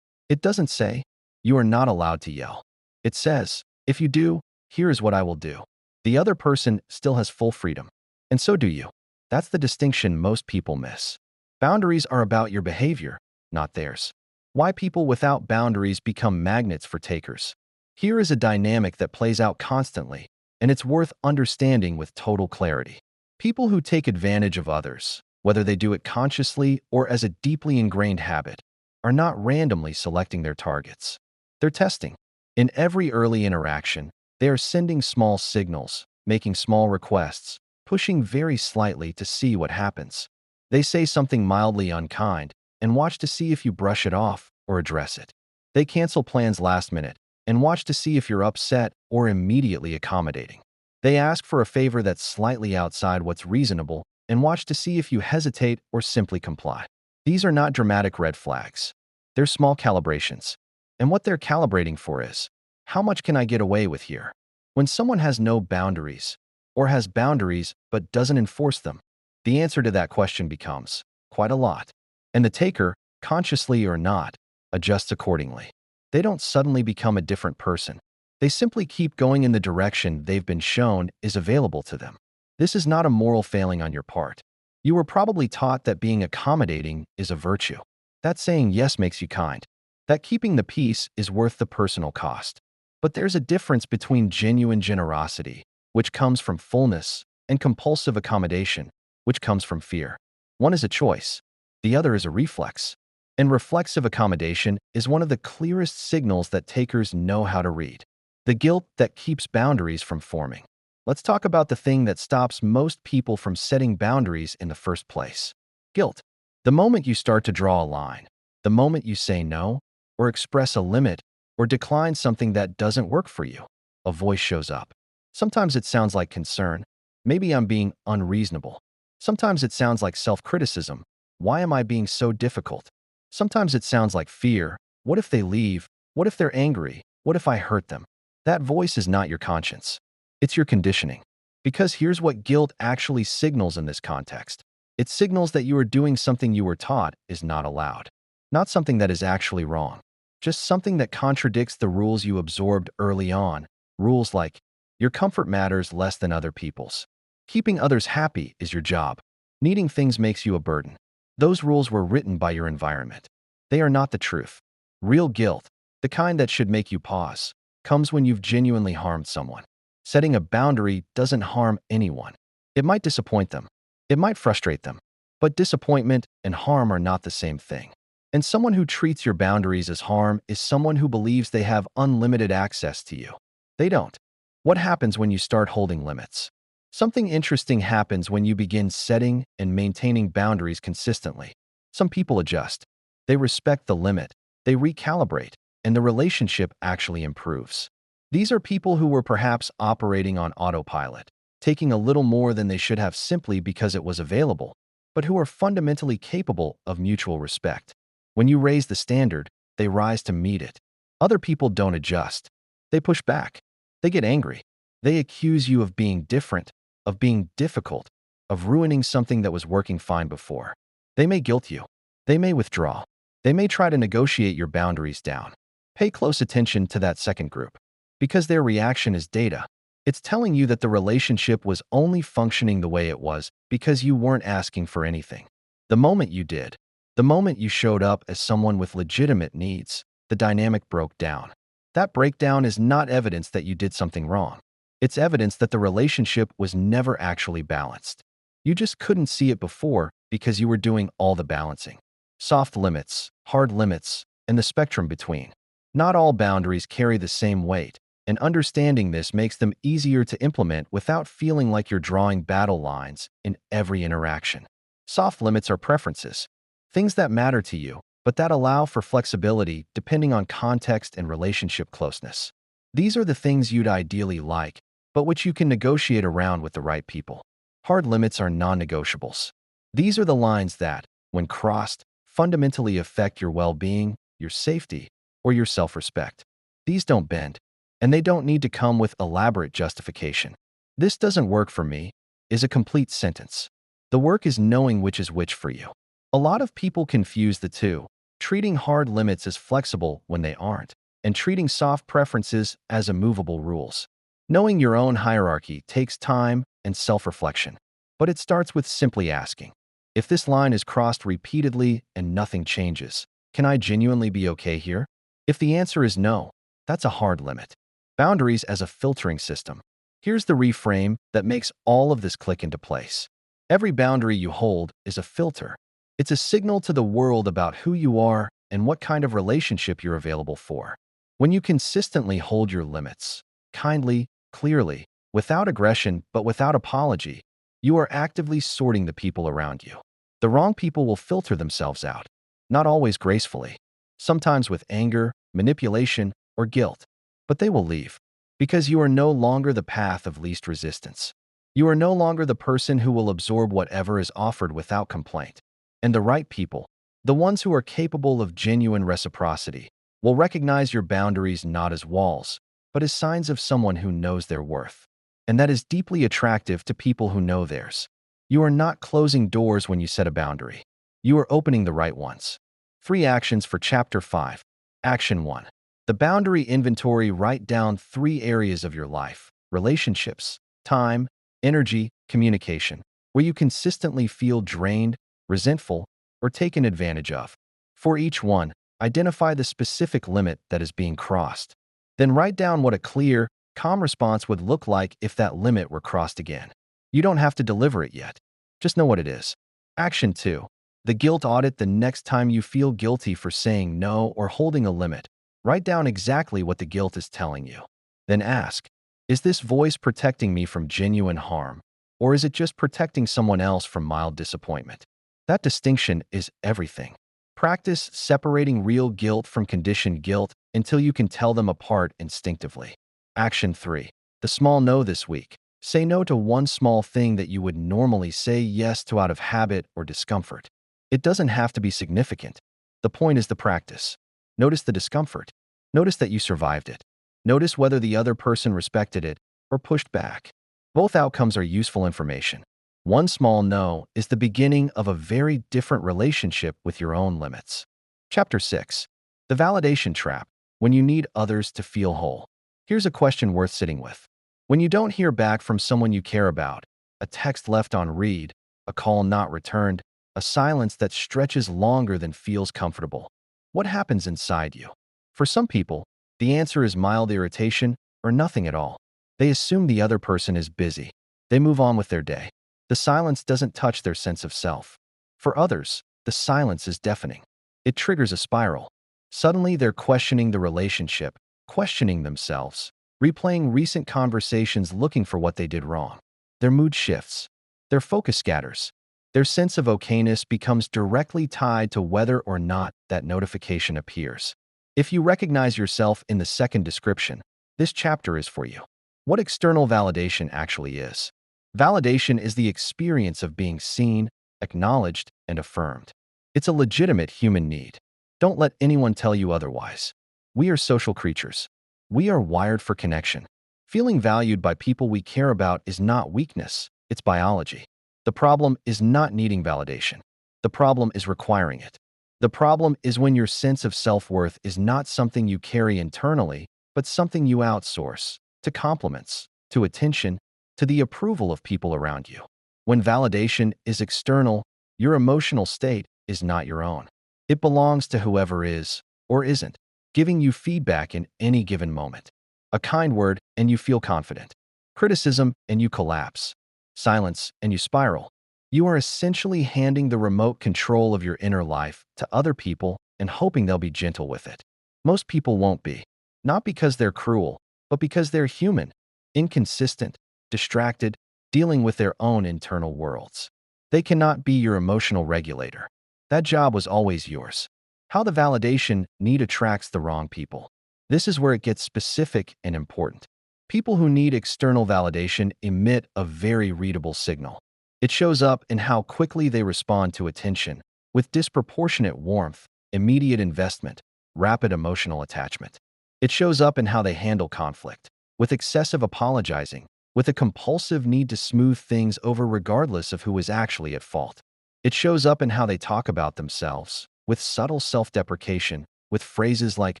It doesn't say, you are not allowed to yell. It says, if you do, here is what I will do. The other person still has full freedom. And so do you. That's the distinction most people miss. Boundaries are about your behavior, not theirs. Why people without boundaries become magnets for takers. Here is a dynamic that plays out constantly, and it's worth understanding with total clarity. People who take advantage of others, whether they do it consciously or as a deeply ingrained habit, are not randomly selecting their targets. They're testing. In every early interaction, they are sending small signals, making small requests, pushing very slightly to see what happens. They say something mildly unkind and watch to see if you brush it off or address it. They cancel plans last minute and watch to see if you're upset or immediately accommodating. They ask for a favor that's slightly outside what's reasonable and watch to see if you hesitate or simply comply. These are not dramatic red flags. They're small calibrations. And what they're calibrating for is, how much can I get away with here? When someone has no boundaries, or has boundaries but doesn't enforce them, the answer to that question becomes quite a lot. And the taker, consciously or not, adjusts accordingly. They don't suddenly become a different person. They simply keep going in the direction they've been shown is available to them. This is not a moral failing on your part. You were probably taught that being accommodating is a virtue. That saying yes makes you kind. That keeping the peace is worth the personal cost. But there's a difference between genuine generosity, which comes from fullness, and compulsive accommodation, which comes from fear. One is a choice. The other is a reflex. And reflexive accommodation is one of the clearest signals that takers know how to read. The guilt that keeps boundaries from forming. Let's talk about the thing that stops most people from setting boundaries in the first place. Guilt. The moment you start to draw a line, the moment you say no, or express a limit, or decline something that doesn't work for you, a voice shows up. Sometimes it sounds like concern. Maybe I'm being unreasonable. Sometimes it sounds like self-criticism. Why am I being so difficult? Sometimes it sounds like fear. What if they leave? What if they're angry? What if I hurt them? That voice is not your conscience. It's your conditioning. Because here's what guilt actually signals in this context. It signals that you are doing something you were taught is not allowed. Not something that is actually wrong. Just something that contradicts the rules you absorbed early on. Rules like, your comfort matters less than other people's. Keeping others happy is your job. Needing things makes you a burden. Those rules were written by your environment. They are not the truth. Real guilt, the kind that should make you pause, comes when you've genuinely harmed someone. Setting a boundary doesn't harm anyone. It might disappoint them. It might frustrate them. But disappointment and harm are not the same thing. And someone who treats your boundaries as harm is someone who believes they have unlimited access to you. They don't. What happens when you start holding limits? Something interesting happens when you begin setting and maintaining boundaries consistently. Some people adjust. They respect the limit. They recalibrate, and the relationship actually improves. These are people who were perhaps operating on autopilot, taking a little more than they should have simply because it was available, but who are fundamentally capable of mutual respect. When you raise the standard, they rise to meet it. Other people don't adjust. They push back. They get angry. They accuse you of being different, of being difficult, of ruining something that was working fine before. They may guilt you. They may withdraw. They may try to negotiate your boundaries down. Pay close attention to that second group. Because their reaction is data. It's telling you that the relationship was only functioning the way it was because you weren't asking for anything. The moment you did, the moment you showed up as someone with legitimate needs, the dynamic broke down. That breakdown is not evidence that you did something wrong. It's evidence that the relationship was never actually balanced. You just couldn't see it before because you were doing all the balancing. Soft limits, hard limits, and the spectrum between. Not all boundaries carry the same weight, and understanding this makes them easier to implement without feeling like you're drawing battle lines in every interaction. Soft limits are preferences, things that matter to you, but that allow for flexibility depending on context and relationship closeness. These are the things you'd ideally like, but which you can negotiate around with the right people. Hard limits are non-negotiables. These are the lines that, when crossed, fundamentally affect your well-being, your safety, or your self-respect. These don't bend, and they don't need to come with elaborate justification. "This doesn't work for me" is a complete sentence. The work is knowing which is which for you. A lot of people confuse the two, treating hard limits as flexible when they aren't, and treating soft preferences as immovable rules. Knowing your own hierarchy takes time and self-reflection, but it starts with simply asking, if this line is crossed repeatedly and nothing changes, can I genuinely be okay here? If the answer is no, that's a hard limit. Boundaries as a filtering system. Here's the reframe that makes all of this click into place. Every boundary you hold is a filter. It's a signal to the world about who you are and what kind of relationship you're available for. When you consistently hold your limits, kindly, clearly, without aggression but without apology, you are actively sorting the people around you. The wrong people will filter themselves out, not always gracefully, sometimes with anger, manipulation, or guilt, but they will leave, because you are no longer the path of least resistance. You are no longer the person who will absorb whatever is offered without complaint. And the right people, The ones who are capable of genuine reciprocity will recognize your boundaries not as walls, but as signs of someone who knows their worth. And that is deeply attractive to people who know theirs. You are not closing doors when you set a boundary. You are opening the right ones. 3 actions for Chapter 5. Action 1. The boundary inventory. Write down 3 areas of your life: relationships, time, energy, communication, where you consistently feel drained, resentful, or taken advantage of. For each one, identify the specific limit that is being crossed. Then write down what a clear, calm response would look like if that limit were crossed again. You don't have to deliver it yet. Just know what it is. Action 2. The guilt audit. The next time you feel guilty for saying no or holding a limit, write down exactly what the guilt is telling you. Then ask, is this voice protecting me from genuine harm, or is it just protecting someone else from mild disappointment? That distinction is everything. Practice separating real guilt from conditioned guilt until you can tell them apart instinctively. Action 3. The small no this week. Say no to one small thing that you would normally say yes to out of habit or discomfort. It doesn't have to be significant. The point is the practice. Notice the discomfort. Notice that you survived it. Notice whether the other person respected it or pushed back. Both outcomes are useful information. One small no is the beginning of a very different relationship with your own limits. Chapter 6. The validation trap. When you need others to feel whole. Here's a question worth sitting with. When you don't hear back from someone you care about, a text left on read, a call not returned, a silence that stretches longer than feels comfortable, what happens inside you? For some people, the answer is mild irritation or nothing at all. They assume the other person is busy. They move on with their day. The silence doesn't touch their sense of self. For others, the silence is deafening. It triggers a spiral. Suddenly, they're questioning the relationship, questioning themselves, replaying recent conversations looking for what they did wrong. Their mood shifts. Their focus scatters. Their sense of okayness becomes directly tied to whether or not that notification appears. If you recognize yourself in the second description, this chapter is for you. What external validation actually is. Validation is the experience of being seen, acknowledged, and affirmed. It's a legitimate human need. Don't let anyone tell you otherwise. We are social creatures. We are wired for connection. Feeling valued by people we care about is not weakness, it's biology. The problem is not needing validation. The problem is requiring it. The problem is when your sense of self-worth is not something you carry internally, but something you outsource to compliments, to attention, to the approval of people around you. When validation is external, your emotional state is not your own. It belongs to whoever is, or isn't, giving you feedback in any given moment. A kind word, and you feel confident. Criticism, and you collapse. Silence, and you spiral. You are essentially handing the remote control of your inner life to other people and hoping they'll be gentle with it. Most people won't be. Not because they're cruel, but because they're human, inconsistent, distracted, dealing with their own internal worlds. They cannot be your emotional regulator. That job was always yours. How the validation need attracts the wrong people. This is where it gets specific and important. People who need external validation emit a very readable signal. It shows up in how quickly they respond to attention, with disproportionate warmth, immediate investment, rapid emotional attachment. It shows up in how they handle conflict, with excessive apologizing, with a compulsive need to smooth things over regardless of who is actually at fault. It shows up in how they talk about themselves, with subtle self-deprecation, with phrases like,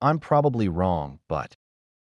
"I'm probably wrong, but,"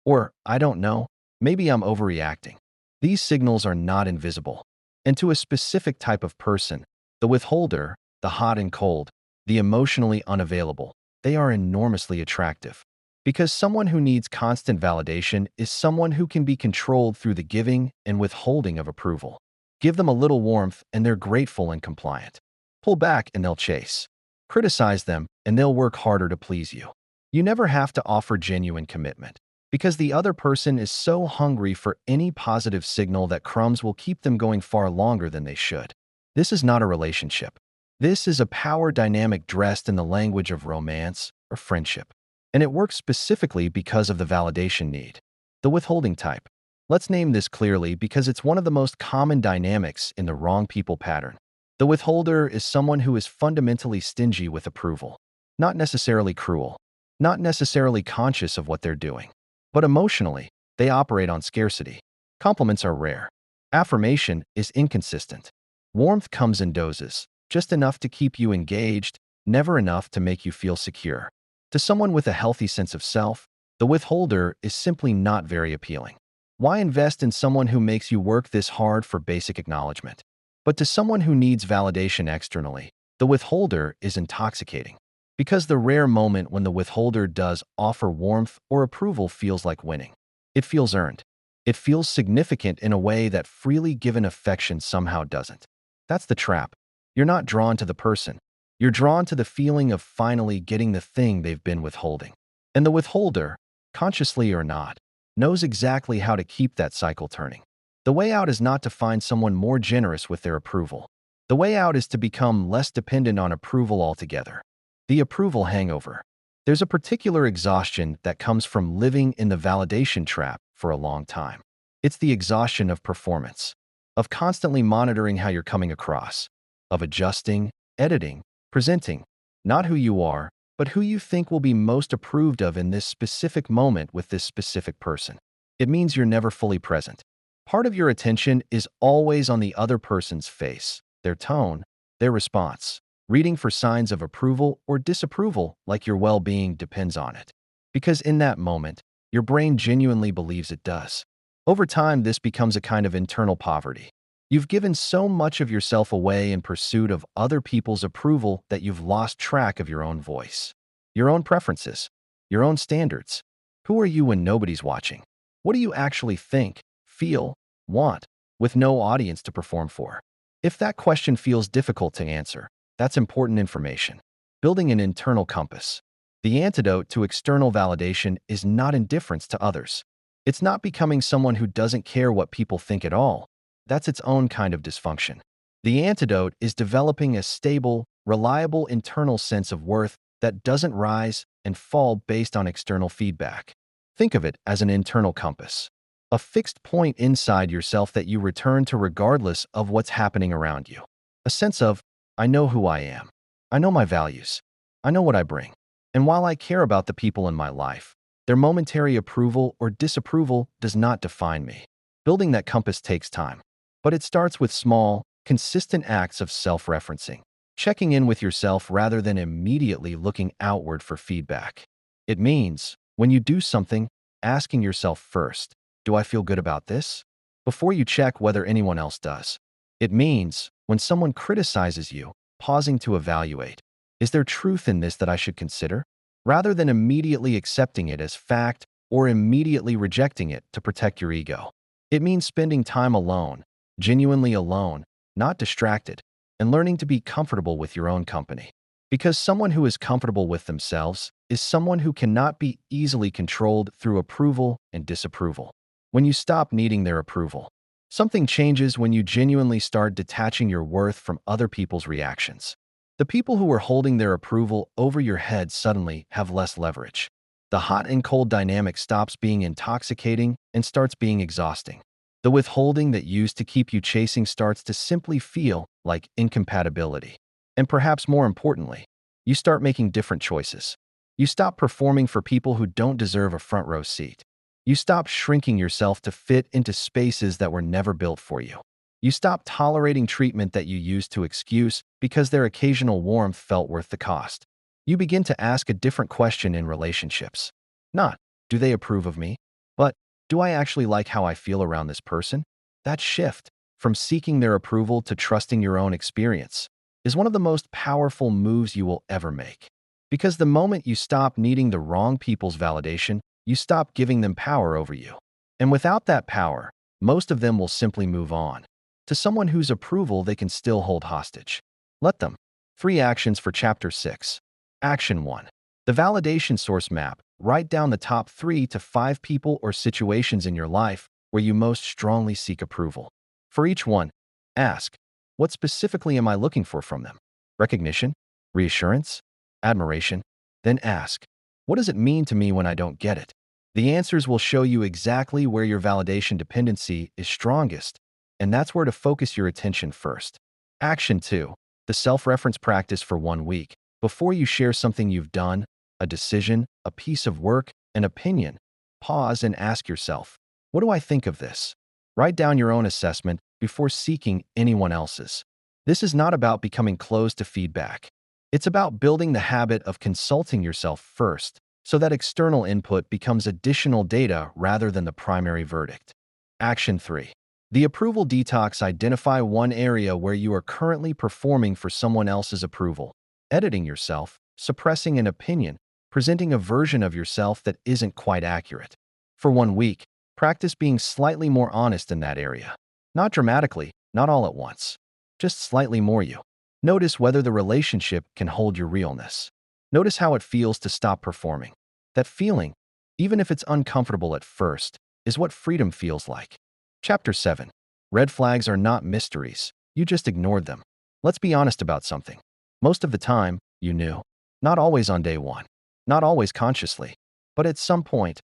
or "I don't know, maybe I'm overreacting." These signals are not invisible. And to a specific type of person, the withholder, the hot and cold, the emotionally unavailable, they are enormously attractive. Because someone who needs constant validation is someone who can be controlled through the giving and withholding of approval. Give them a little warmth and they're grateful and compliant. Pull back and they'll chase. Criticize them and they'll work harder to please you. You never have to offer genuine commitment, because the other person is so hungry for any positive signal that crumbs will keep them going far longer than they should. This is not a relationship. This is a power dynamic dressed in the language of romance or friendship. And it works specifically because of the validation need. The withholding type. Let's name this clearly because it's one of the most common dynamics in the wrong people pattern. The withholder is someone who is fundamentally stingy with approval. Not necessarily cruel, not necessarily conscious of what they're doing, but emotionally, they operate on scarcity. Compliments are rare. Affirmation is inconsistent. Warmth comes in doses, just enough to keep you engaged, never enough to make you feel secure. To someone with a healthy sense of self, the withholder is simply not very appealing. Why invest in someone who makes you work this hard for basic acknowledgement? But to someone who needs validation externally, the withholder is intoxicating. Because the rare moment when the withholder does offer warmth or approval feels like winning. It feels earned. It feels significant in a way that freely given affection somehow doesn't. That's the trap. You're not drawn to the person. You're drawn to the feeling of finally getting the thing they've been withholding. And the withholder, consciously or not, knows exactly how to keep that cycle turning. The way out is not to find someone more generous with their approval. The way out is to become less dependent on approval altogether. The approval hangover. There's a particular exhaustion that comes from living in the validation trap for a long time. It's the exhaustion of performance, of constantly monitoring how you're coming across, of adjusting, editing, presenting, not who you are, but who you think will be most approved of in this specific moment with this specific person. It means you're never fully present. Part of your attention is always on the other person's face, their tone, their response, reading for signs of approval or disapproval like your well-being depends on it. Because in that moment, your brain genuinely believes it does. Over time, this becomes a kind of internal poverty. You've given so much of yourself away in pursuit of other people's approval that you've lost track of your own voice, your own preferences, your own standards. Who are you when nobody's watching? What do you actually think, feel, want, with no audience to perform for? If that question feels difficult to answer, that's important information. Building an internal compass. The antidote to external validation is not indifference to others. It's not becoming someone who doesn't care what people think at all. That's its own kind of dysfunction. The antidote is developing a stable, reliable internal sense of worth that doesn't rise and fall based on external feedback. Think of it as an internal compass, a fixed point inside yourself that you return to regardless of what's happening around you. A sense of, I know who I am. I know my values. I know what I bring. And while I care about the people in my life, their momentary approval or disapproval does not define me. Building that compass takes time. But it starts with small, consistent acts of self-referencing, checking in with yourself rather than immediately looking outward for feedback. It means, when you do something, asking yourself first, do I feel good about this? Before you check whether anyone else does. It means, when someone criticizes you, pausing to evaluate, is there truth in this that I should consider? Rather than immediately accepting it as fact or immediately rejecting it to protect your ego. It means spending time alone, genuinely alone, not distracted, and learning to be comfortable with your own company. Because someone who is comfortable with themselves is someone who cannot be easily controlled through approval and disapproval. When you stop needing their approval, something changes when you genuinely start detaching your worth from other people's reactions. The people who are holding their approval over your head suddenly have less leverage. The hot and cold dynamic stops being intoxicating and starts being exhausting. The withholding that used to keep you chasing starts to simply feel like incompatibility. And perhaps more importantly, you start making different choices. You stop performing for people who don't deserve a front row seat. You stop shrinking yourself to fit into spaces that were never built for you. You stop tolerating treatment that you used to excuse because their occasional warmth felt worth the cost. You begin to ask a different question in relationships. Not, do they approve of me? But, do I actually like how I feel around this person? That shift, from seeking their approval to trusting your own experience, is one of the most powerful moves you will ever make. Because the moment you stop needing the wrong people's validation, you stop giving them power over you. And without that power, most of them will simply move on to someone whose approval they can still hold hostage. Let them. 3 actions for Chapter 6. Action 1. The validation source map. Write down the top 3 to 5 people or situations in your life where you most strongly seek approval. For each one, ask, what specifically am I looking for from them? Recognition? Reassurance? Admiration? Then ask, what does it mean to me when I don't get it? The answers will show you exactly where your validation dependency is strongest, and that's where to focus your attention first. Action 2. The self-reference practice for 1 week. Before you share something you've done, a decision, a piece of work, an opinion, pause and ask yourself, what do I think of this? Write down your own assessment before seeking anyone else's. This is not about becoming closed to feedback. It's about building the habit of consulting yourself first, so that external input becomes additional data rather than the primary verdict. Action 3. The approval detox. Identify one area where you are currently performing for someone else's approval, editing yourself, suppressing an opinion, presenting a version of yourself that isn't quite accurate. For 1 week, practice being slightly more honest in that area. Not dramatically, not all at once. Just slightly more you. Notice whether the relationship can hold your realness. Notice how it feels to stop performing. That feeling, even if it's uncomfortable at first, is what freedom feels like. Chapter 7. Red flags are not mysteries. You just ignored them. Let's be honest about something. Most of the time, you knew. Not always on day one. Not always consciously. But at some point,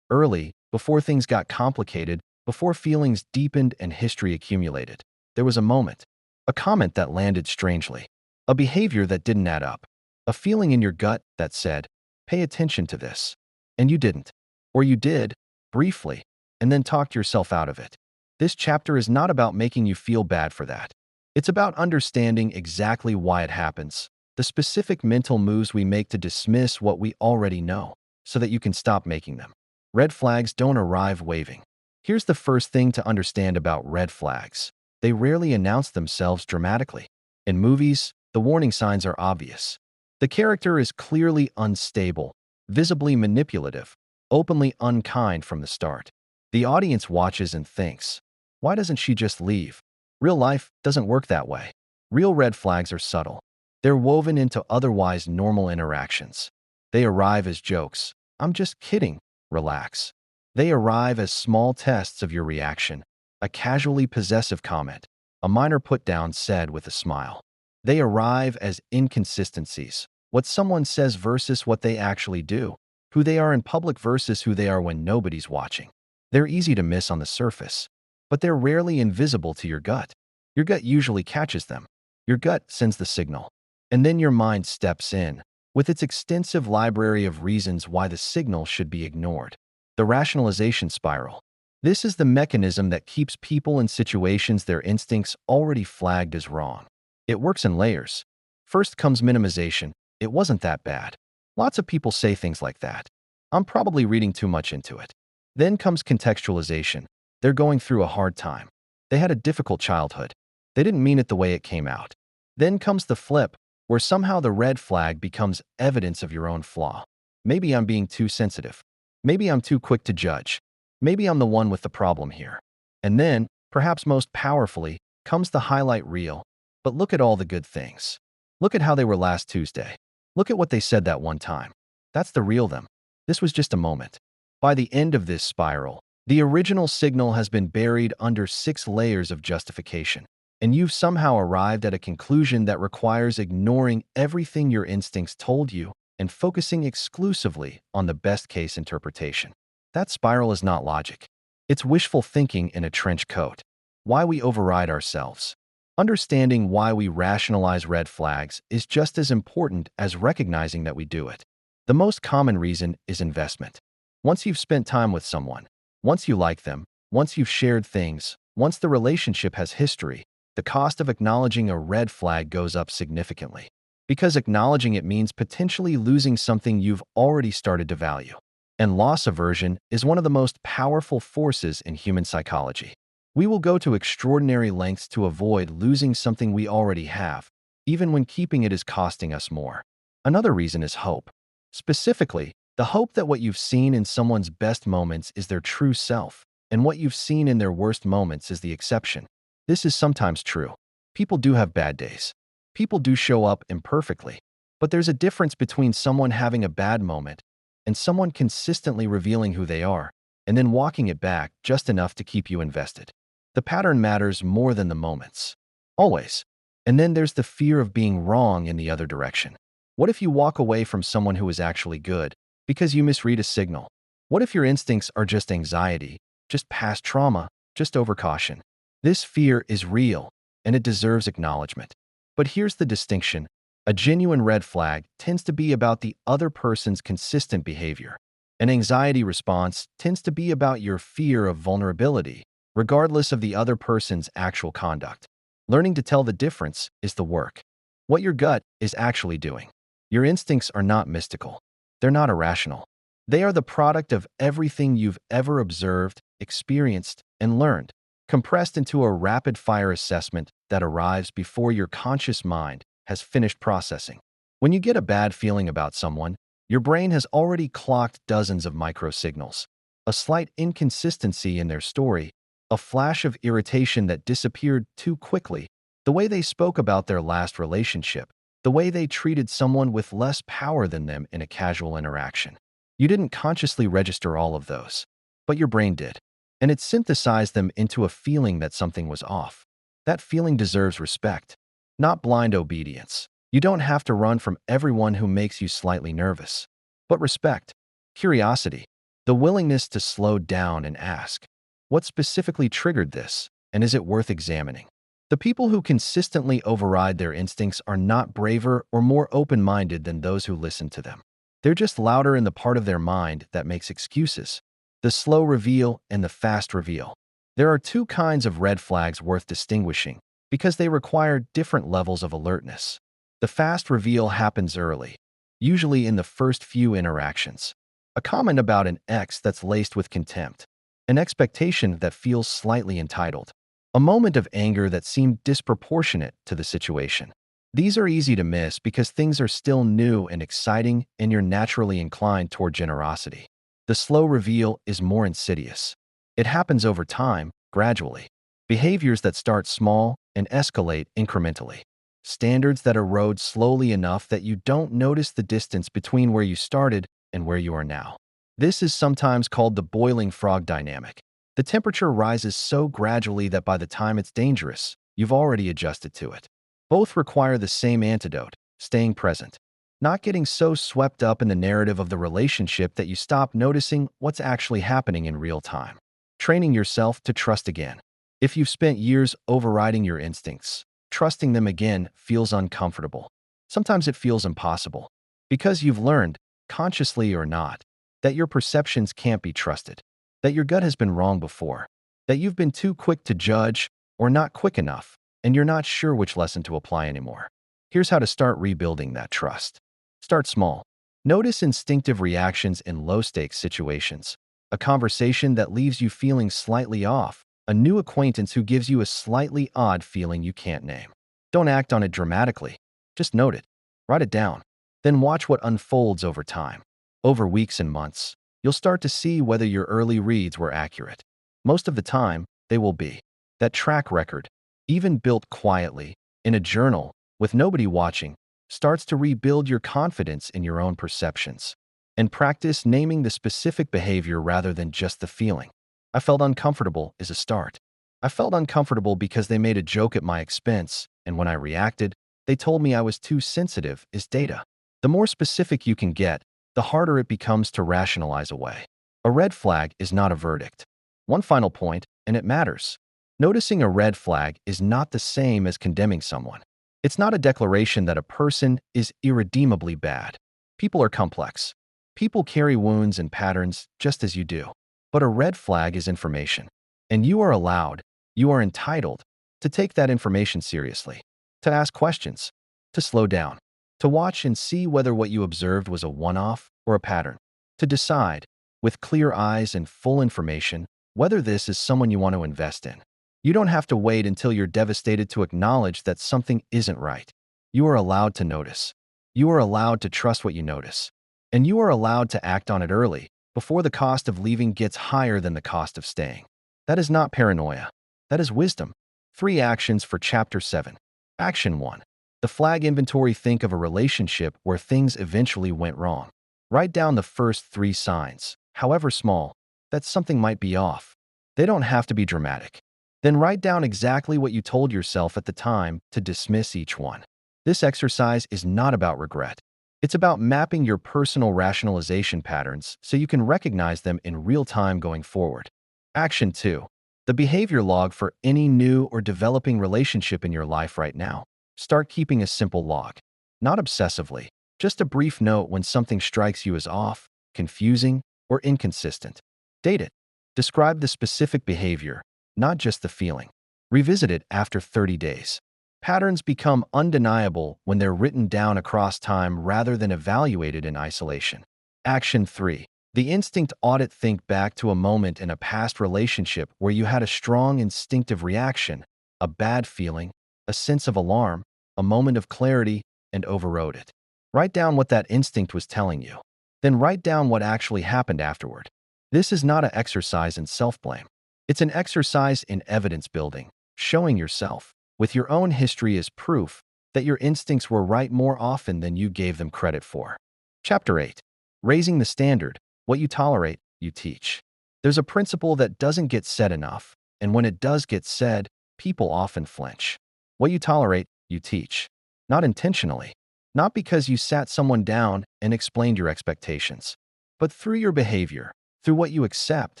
early, before things got complicated, before feelings deepened and history accumulated, there was a moment. A comment that landed strangely. A behavior that didn't add up. A feeling in your gut that said, pay attention to this. And you didn't. Or you did, briefly, and then talked yourself out of it. This chapter is not about making you feel bad for that. It's about understanding exactly why it happens, the specific mental moves we make to dismiss what we already know, so that you can stop making them. Red flags don't arrive waving. Here's the first thing to understand about red flags. They rarely announce themselves dramatically. In movies, the warning signs are obvious. The character is clearly unstable, visibly manipulative, openly unkind from the start. The audience watches and thinks, why doesn't she just leave? Real life doesn't work that way. Real red flags are subtle. They're woven into otherwise normal interactions. They arrive as jokes. I'm just kidding. Relax. They arrive as small tests of your reaction. A casually possessive comment. A minor put-down said with a smile. They arrive as inconsistencies. What someone says versus what they actually do. Who they are in public versus who they are when nobody's watching. They're easy to miss on the surface, but they're rarely invisible to your gut. Your gut usually catches them. Your gut sends the signal. And then your mind steps in, with its extensive library of reasons why the signal should be ignored. The rationalization spiral. This is the mechanism that keeps people in situations their instincts already flagged as wrong. It works in layers. First comes minimization. It wasn't that bad. Lots of people say things like that. I'm probably reading too much into it. Then comes contextualization. They're going through a hard time. They had a difficult childhood. They didn't mean it the way it came out. Then comes the flip, where somehow the red flag becomes evidence of your own flaw. Maybe I'm being too sensitive. Maybe I'm too quick to judge. Maybe I'm the one with the problem here. And then, perhaps most powerfully, comes the highlight reel. But look at all the good things. Look at how they were last Tuesday. Look at what they said that one time. That's the real them. This was just a moment. By the end of this spiral, the original signal has been buried under 6 layers of justification. And you've somehow arrived at a conclusion that requires ignoring everything your instincts told you and focusing exclusively on the best-case interpretation. That spiral is not logic. It's wishful thinking in a trench coat. Why we override ourselves. Understanding why we rationalize red flags is just as important as recognizing that we do it. The most common reason is investment. Once you've spent time with someone, once you like them, once you've shared things, once the relationship has history, the cost of acknowledging a red flag goes up significantly. Because acknowledging it means potentially losing something you've already started to value. And loss aversion is one of the most powerful forces in human psychology. We will go to extraordinary lengths to avoid losing something we already have, even when keeping it is costing us more. Another reason is hope. Specifically, the hope that what you've seen in someone's best moments is their true self, and what you've seen in their worst moments is the exception. This is sometimes true. People do have bad days. People do show up imperfectly. But there's a difference between someone having a bad moment and someone consistently revealing who they are, and then walking it back just enough to keep you invested. The pattern matters more than the moments. Always. And then there's the fear of being wrong in the other direction. What if you walk away from someone who is actually good because you misread a signal? What if your instincts are just anxiety, just past trauma, just overcaution? This fear is real. and it deserves acknowledgement. But here's the distinction. A genuine red flag tends to be about the other person's consistent behavior. An anxiety response tends to be about your fear of vulnerability, regardless of the other person's actual conduct. Learning to tell the difference is the work. What your gut is actually doing. Your instincts are not mystical. They're not irrational. They are the product of everything you've ever observed, experienced, and learned, compressed into a rapid-fire assessment that arrives before your conscious mind has finished processing. When you get a bad feeling about someone, your brain has already clocked dozens of microsignals. A slight inconsistency in their story, a flash of irritation that disappeared too quickly, the way they spoke about their last relationship, the way they treated someone with less power than them in a casual interaction. You didn't consciously register all of those, but your brain did, and it synthesized them into a feeling that something was off. That feeling deserves respect, not blind obedience. You don't have to run from everyone who makes you slightly nervous, but respect, curiosity, the willingness to slow down and ask, what specifically triggered this, and is it worth examining? The people who consistently override their instincts are not braver or more open-minded than those who listen to them. They're just louder in the part of their mind that makes excuses. The slow reveal and the fast reveal. There are two kinds of red flags worth distinguishing because they require different levels of alertness. The fast reveal happens early, usually in the first few interactions. A comment about an ex that's laced with contempt. An expectation that feels slightly entitled. A moment of anger that seemed disproportionate to the situation. These are easy to miss because things are still new and exciting and you're naturally inclined toward generosity. The slow reveal is more insidious. It happens over time, gradually. Behaviors that start small and escalate incrementally. Standards that erode slowly enough that you don't notice the distance between where you started and where you are now. This is sometimes called the boiling frog dynamic. The temperature rises so gradually that by the time it's dangerous, you've already adjusted to it. Both require the same antidote, staying present. Not getting so swept up in the narrative of the relationship that you stop noticing what's actually happening in real time. Training yourself to trust again. If you've spent years overriding your instincts, trusting them again feels uncomfortable. Sometimes it feels impossible. Because you've learned, consciously or not, that your perceptions can't be trusted. That your gut has been wrong before. That you've been too quick to judge or not quick enough, and you're not sure which lesson to apply anymore. Here's how to start rebuilding that trust. Start small. Notice instinctive reactions in low-stakes situations. A conversation that leaves you feeling slightly off. A new acquaintance who gives you a slightly odd feeling you can't name. Don't act on it dramatically. Just note it. Write it down. Then watch what unfolds over time. Over weeks and months, you'll start to see whether your early reads were accurate. Most of the time, they will be. That track record, even built quietly, in a journal, with nobody watching, starts to rebuild your confidence in your own perceptions. And practice naming the specific behavior rather than just the feeling. I felt uncomfortable is a start. I felt uncomfortable because they made a joke at my expense, and when I reacted, they told me I was too sensitive is data. The more specific you can get, the harder it becomes to rationalize away. A red flag is not a verdict. One final point, and it matters. Noticing a red flag is not the same as condemning someone. It's not a declaration that a person is irredeemably bad. People are complex. People carry wounds and patterns just as you do. But a red flag is information. And you are allowed, you are entitled, to take that information seriously. To ask questions. To slow down. To watch and see whether what you observed was a one-off or a pattern. To decide, with clear eyes and full information, whether this is someone you want to invest in. You don't have to wait until you're devastated to acknowledge that something isn't right. You are allowed to notice. You are allowed to trust what you notice. And you are allowed to act on it early, before the cost of leaving gets higher than the cost of staying. That is not paranoia. That is wisdom. 3 actions for Chapter 7. Action 1. The flag inventory. Think of a relationship where things eventually went wrong. Write down the first 3 signs, however small, that something might be off. They don't have to be dramatic. Then write down exactly what you told yourself at the time to dismiss each one. This exercise is not about regret. It's about mapping your personal rationalization patterns so you can recognize them in real time going forward. Action 2. The behavior log for any new or developing relationship in your life right now. Start keeping a simple log. Not obsessively, just a brief note when something strikes you as off, confusing, or inconsistent. Date it. Describe the specific behavior, not just the feeling. Revisit it after 30 days. Patterns become undeniable when they're written down across time rather than evaluated in isolation. Action 3. The instinct audit. Think back to a moment in a past relationship where you had a strong instinctive reaction, a bad feeling, a sense of alarm, a moment of clarity, and overrode it. Write down what that instinct was telling you. Then write down what actually happened afterward. This is not an exercise in self-blame. It's an exercise in evidence building, showing yourself, with your own history as proof, that your instincts were right more often than you gave them credit for. Chapter 8. Raising the standard. What you tolerate, you teach. There's a principle that doesn't get said enough, and when it does get said, people often flinch. What you tolerate, you teach. Not intentionally, not because you sat someone down and explained your expectations, but through your behavior, through what you accept,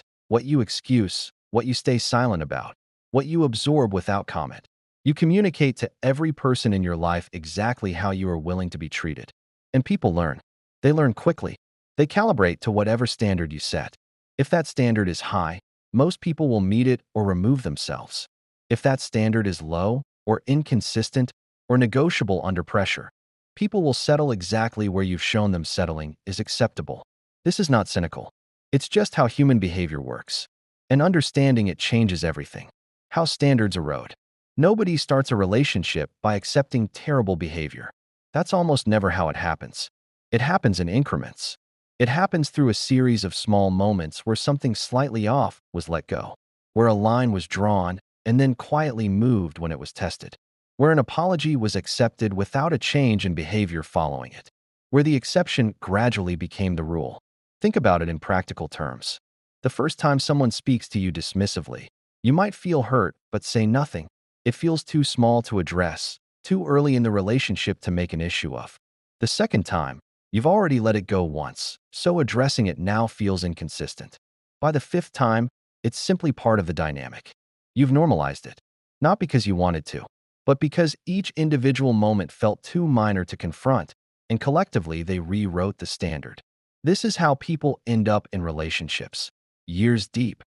what you excuse, what you stay silent about, what you absorb without comment. You communicate to every person in your life exactly how you are willing to be treated. And people learn. They learn quickly. They calibrate to whatever standard you set. If that standard is high, most people will meet it or remove themselves. If that standard is low or inconsistent or negotiable under pressure, people will settle exactly where you've shown them settling is acceptable. This is not cynical. It's just how human behavior works. And understanding it changes everything. How standards erode. Nobody starts a relationship by accepting terrible behavior. That's almost never how it happens. It happens in increments. It happens through a series of small moments where something slightly off was let go, where a line was drawn and then quietly moved when it was tested, where an apology was accepted without a change in behavior following it, where the exception gradually became the rule. Think about it in practical terms. The first time someone speaks to you dismissively, you might feel hurt but say nothing. It feels too small to address, too early in the relationship to make an issue of. The second time, you've already let it go once, so addressing it now feels inconsistent. By the fifth time, it's simply part of the dynamic. You've normalized it, not because you wanted to, but because each individual moment felt too minor to confront, and collectively they rewrote the standard. This is how people end up in relationships, years deep,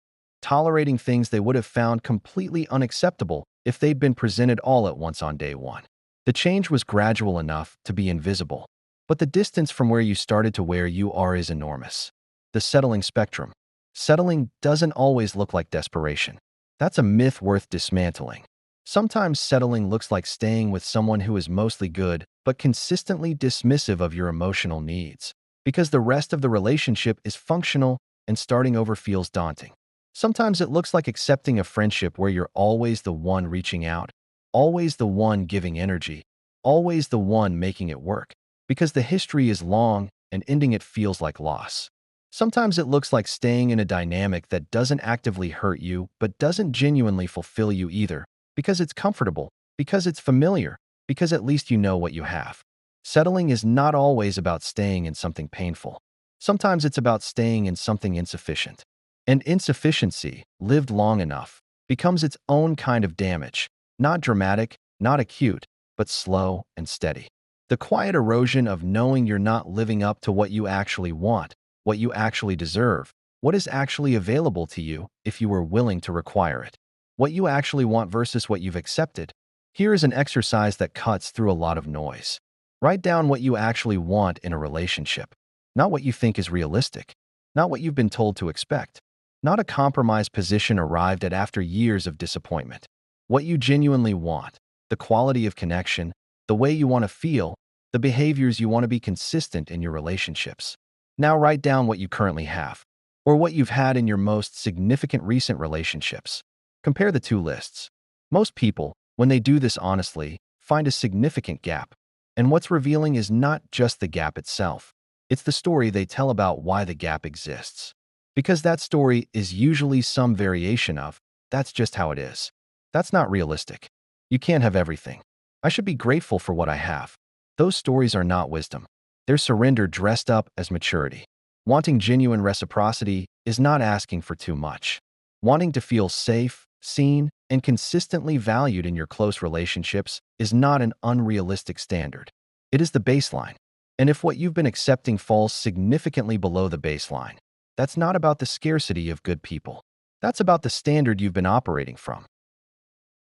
tolerating things they would have found completely unacceptable if they'd been presented all at once on day one. The change was gradual enough to be invisible, but the distance from where you started to where you are is enormous. The settling spectrum. Settling doesn't always look like desperation. That's a myth worth dismantling. Sometimes settling looks like staying with someone who is mostly good, but consistently dismissive of your emotional needs, because the rest of the relationship is functional and starting over feels daunting. Sometimes it looks like accepting a friendship where you're always the one reaching out, always the one giving energy, always the one making it work, because the history is long and ending it feels like loss. Sometimes it looks like staying in a dynamic that doesn't actively hurt you but doesn't genuinely fulfill you either, because it's comfortable, because it's familiar, because at least you know what you have. Settling is not always about staying in something painful. Sometimes it's about staying in something insufficient. And insufficiency, lived long enough, becomes its own kind of damage, not dramatic, not acute, but slow and steady. The quiet erosion of knowing you're not living up to what you actually want, what you actually deserve, what is actually available to you if you were willing to require it, what you actually want versus what you've accepted. Here is an exercise that cuts through a lot of noise. Write down what you actually want in a relationship, not what you think is realistic, not what you've been told to expect, not a compromised position arrived at after years of disappointment. What you genuinely want, the quality of connection, the way you want to feel, the behaviors you want to be consistent in your relationships. Now write down what you currently have, or what you've had in your most significant recent relationships. Compare the two lists. Most people, when they do this honestly, find a significant gap. And what's revealing is not just the gap itself. It's the story they tell about why the gap exists. Because that story is usually some variation of, that's just how it is. That's not realistic. You can't have everything. I should be grateful for what I have. Those stories are not wisdom. They're surrender dressed up as maturity. Wanting genuine reciprocity is not asking for too much. Wanting to feel safe, seen, and consistently valued in your close relationships is not an unrealistic standard. It is the baseline. And if what you've been accepting falls significantly below the baseline, that's not about the scarcity of good people. That's about the standard you've been operating from.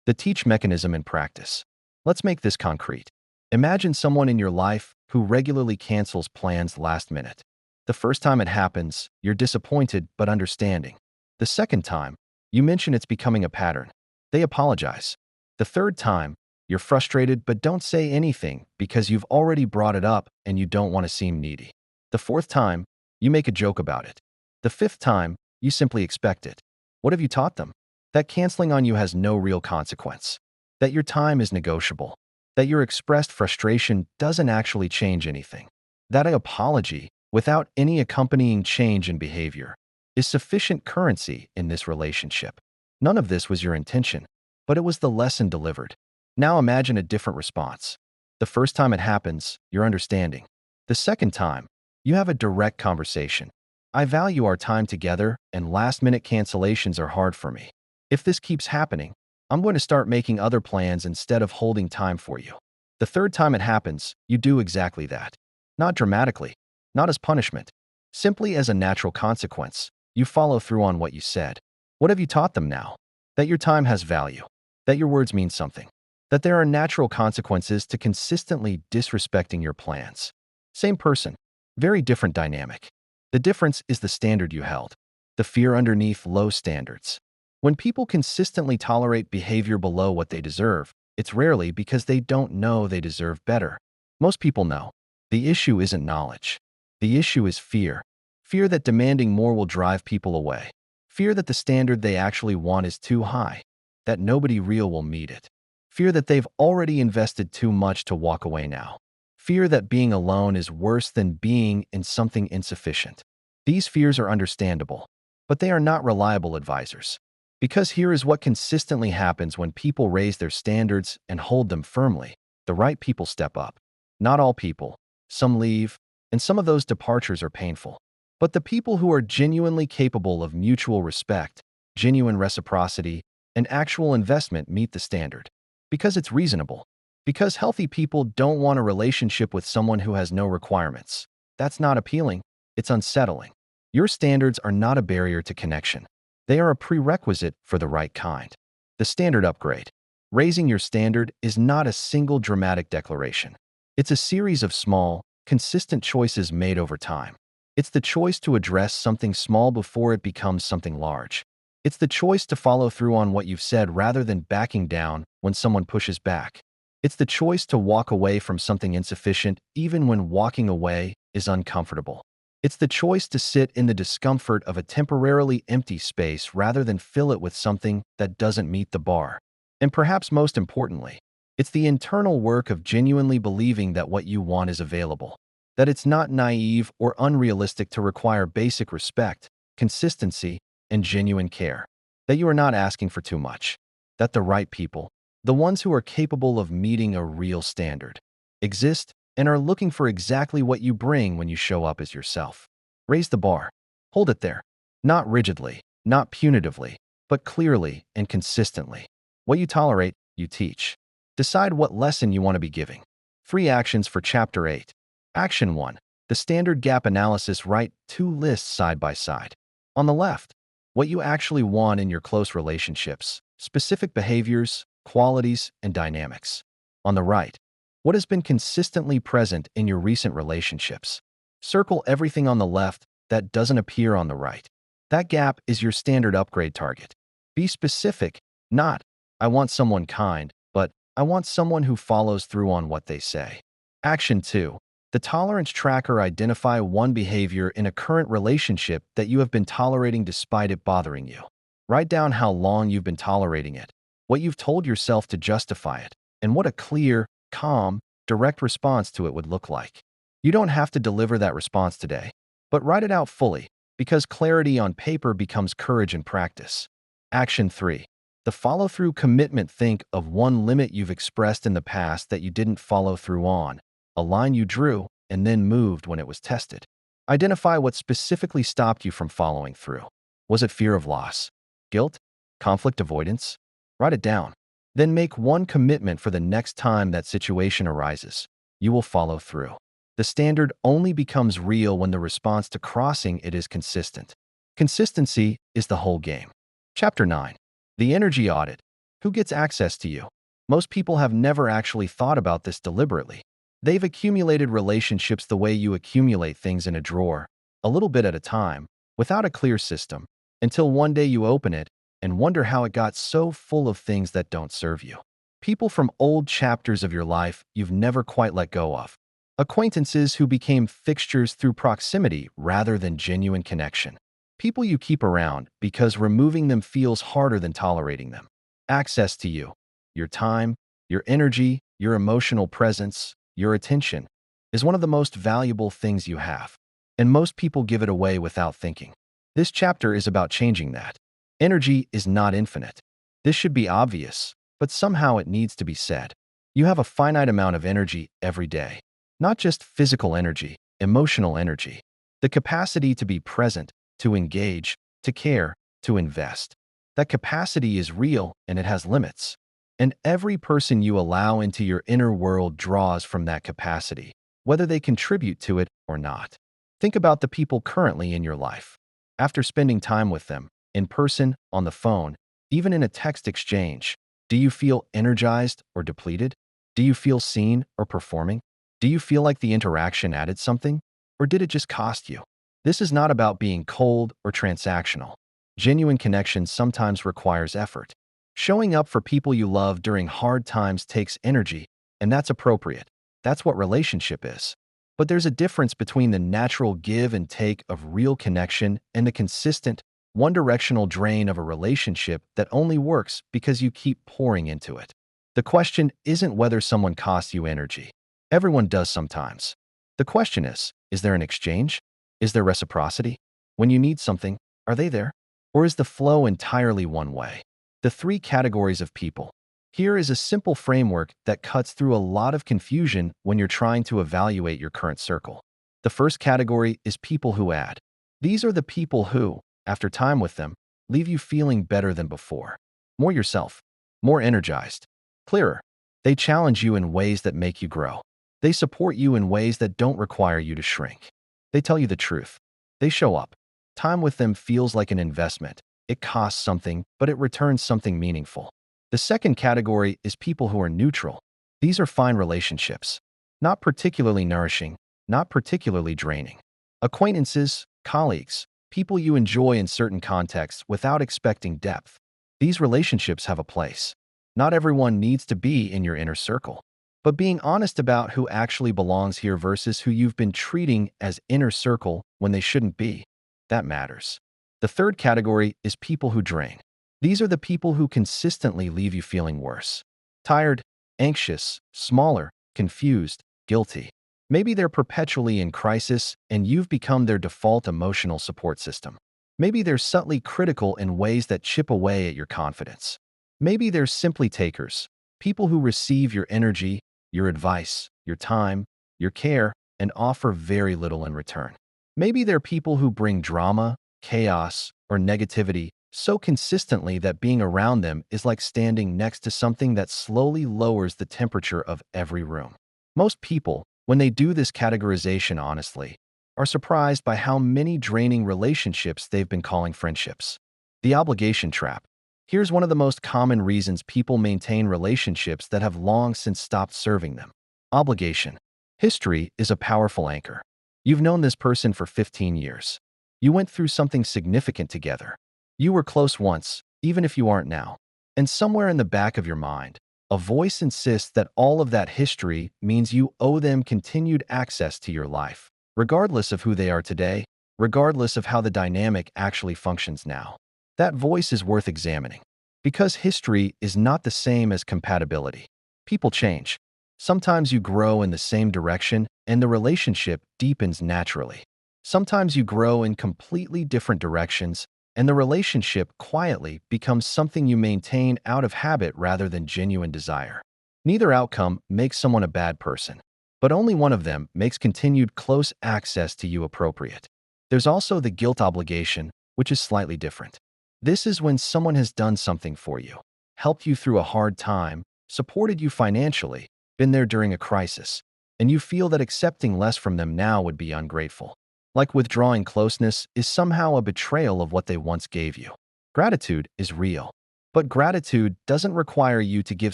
The teach mechanism in practice. Let's make this concrete. Imagine someone in your life who regularly cancels plans last minute. The first time it happens, you're disappointed but understanding. The second time, you mention it's becoming a pattern. They apologize. The third time, you're frustrated but don't say anything because you've already brought it up and you don't want to seem needy. The fourth time, you make a joke about it. The fifth time, you simply expect it. What have you taught them? That canceling on you has no real consequence. That your time is negotiable. That your expressed frustration doesn't actually change anything. That an apology, without any accompanying change in behavior, is sufficient currency in this relationship. None of this was your intention, but it was the lesson delivered. Now imagine a different response. The first time it happens, you're understanding. The second time, you have a direct conversation. I value our time together, and last-minute cancellations are hard for me. If this keeps happening, I'm going to start making other plans instead of holding time for you. The third time it happens, you do exactly that. Not dramatically, not as punishment, simply as a natural consequence. You follow through on what you said. What have you taught them now? That your time has value, that your words mean something, that there are natural consequences to consistently disrespecting your plans. Same person, very different dynamic. The difference is the standard you held, the fear underneath low standards. When people consistently tolerate behavior below what they deserve, it's rarely because they don't know they deserve better. Most people know. The issue isn't knowledge. The issue is fear. Fear that demanding more will drive people away. Fear that the standard they actually want is too high, that nobody real will meet it. Fear that they've already invested too much to walk away now. Fear that being alone is worse than being in something insufficient. These fears are understandable, but they are not reliable advisors. Because here is what consistently happens when people raise their standards and hold them firmly. The right people step up. Not all people. Some leave, and some of those departures are painful. But the people who are genuinely capable of mutual respect, genuine reciprocity, and actual investment meet the standard. Because it's reasonable. Because healthy people don't want a relationship with someone who has no requirements. That's not appealing. It's unsettling. Your standards are not a barrier to connection. They are a prerequisite for the right kind. The standard upgrade. Raising your standard is not a single dramatic declaration. It's a series of small, consistent choices made over time. It's the choice to address something small before it becomes something large. It's the choice to follow through on what you've said rather than backing down when someone pushes back. It's the choice to walk away from something insufficient even when walking away is uncomfortable. It's the choice to sit in the discomfort of a temporarily empty space rather than fill it with something that doesn't meet the bar. And perhaps most importantly, it's the internal work of genuinely believing that what you want is available, that it's not naive or unrealistic to require basic respect, consistency, and genuine care, that you are not asking for too much, that the right people, the ones who are capable of meeting a real standard, exist and are looking for exactly what you bring when you show up as yourself. Raise the bar. Hold it there. Not rigidly, not punitively, but clearly and consistently. What you tolerate, you teach. Decide what lesson you want to be giving. 3 actions for Chapter 8. Action 1. The standard gap analysis. Write 2 lists side by side. On the left, what you actually want in your close relationships, specific behaviors, qualities, and dynamics. On the right, what has been consistently present in your recent relationships. Circle everything on the left that doesn't appear on the right. That gap is your standard upgrade target. Be specific, not, I want someone kind, but I want someone who follows through on what they say. Action 2. The tolerance tracker. Identify one behavior in a current relationship that you have been tolerating despite it bothering you. Write down how long you've been tolerating it, what you've told yourself to justify it, and what a clear, calm, direct response to it would look like. You don't have to deliver that response today, but write it out fully, because clarity on paper becomes courage in practice. Action 3. The follow-through commitment. Think of one limit you've expressed in the past that you didn't follow through on, a line you drew and then moved when it was tested. Identify what specifically stopped you from following through. Was it fear of loss? Guilt? Conflict avoidance? Write it down. Then make one commitment for the next time that situation arises. You will follow through. The standard only becomes real when the response to crossing it is consistent. Consistency is the whole game. Chapter 9. The Energy Audit. Who gets access to you? Most people have never actually thought about this deliberately. They've accumulated relationships the way you accumulate things in a drawer, a little bit at a time, without a clear system, until one day you open it and wonder how it got so full of things that don't serve you. People from old chapters of your life you've never quite let go of. Acquaintances who became fixtures through proximity rather than genuine connection. People you keep around because removing them feels harder than tolerating them. Access to you, your time, your energy, your emotional presence, your attention, is one of the most valuable things you have. And most people give it away without thinking. This chapter is about changing that. Energy is not infinite. This should be obvious, but somehow it needs to be said. You have a finite amount of energy every day. Not just physical energy, emotional energy. The capacity to be present, to engage, to care, to invest. That capacity is real and it has limits. And every person you allow into your inner world draws from that capacity, whether they contribute to it or not. Think about the people currently in your life. After spending time with them, in person, on the phone, even in a text exchange, do you feel energized or depleted? Do you feel seen or performing? Do you feel like the interaction added something? Or did it just cost you? This is not about being cold or transactional. Genuine connection sometimes requires effort. Showing up for people you love during hard times takes energy, and that's appropriate. That's what relationship is. But there's a difference between the natural give and take of real connection and the consistent, one-directional drain of a relationship that only works because you keep pouring into it. The question isn't whether someone costs you energy. Everyone does sometimes. The question is there an exchange? Is there reciprocity? When you need something, are they there? Or is the flow entirely one way? The 3 categories of people. Here is a simple framework that cuts through a lot of confusion when you're trying to evaluate your current circle. The first category is people who add. These are the people who, after time with them, leave you feeling better than before. More yourself, more energized, clearer. They challenge you in ways that make you grow. They support you in ways that don't require you to shrink. They tell you the truth. They show up. Time with them feels like an investment. It costs something, but it returns something meaningful. The second category is people who are neutral. These are fine relationships. Not particularly nourishing, not particularly draining. Acquaintances, colleagues, people you enjoy in certain contexts without expecting depth. These relationships have a place. Not everyone needs to be in your inner circle. But being honest about who actually belongs here versus who you've been treating as inner circle when they shouldn't be, that matters. The third category is people who drain. These are the people who consistently leave you feeling worse. Tired, anxious, smaller, confused, guilty. Maybe they're perpetually in crisis and you've become their default emotional support system. Maybe they're subtly critical in ways that chip away at your confidence. Maybe they're simply takers, people who receive your energy, your advice, your time, your care, and offer very little in return. Maybe they're people who bring drama, chaos, or negativity so consistently that being around them is like standing next to something that slowly lowers the temperature of every room. Most people, when they do this categorization honestly, are surprised by how many draining relationships they've been calling friendships. The obligation trap. Here's one of the most common reasons people maintain relationships that have long since stopped serving them. Obligation. History is a powerful anchor. You've known this person for 15 years. You went through something significant together. You were close once, even if you aren't now. And somewhere in the back of your mind, a voice insists that all of that history means you owe them continued access to your life, regardless of who they are today, regardless of how the dynamic actually functions now. That voice is worth examining. Because history is not the same as compatibility. People change. Sometimes you grow in the same direction and the relationship deepens naturally. Sometimes you grow in completely different directions and the relationship quietly becomes something you maintain out of habit rather than genuine desire. Neither outcome makes someone a bad person, but only one of them makes continued close access to you appropriate. There's also the guilt obligation, which is slightly different. This is when someone has done something for you, helped you through a hard time, supported you financially, been there during a crisis, and you feel that accepting less from them now would be ungrateful. Like withdrawing closeness is somehow a betrayal of what they once gave you. Gratitude is real, but gratitude doesn't require you to give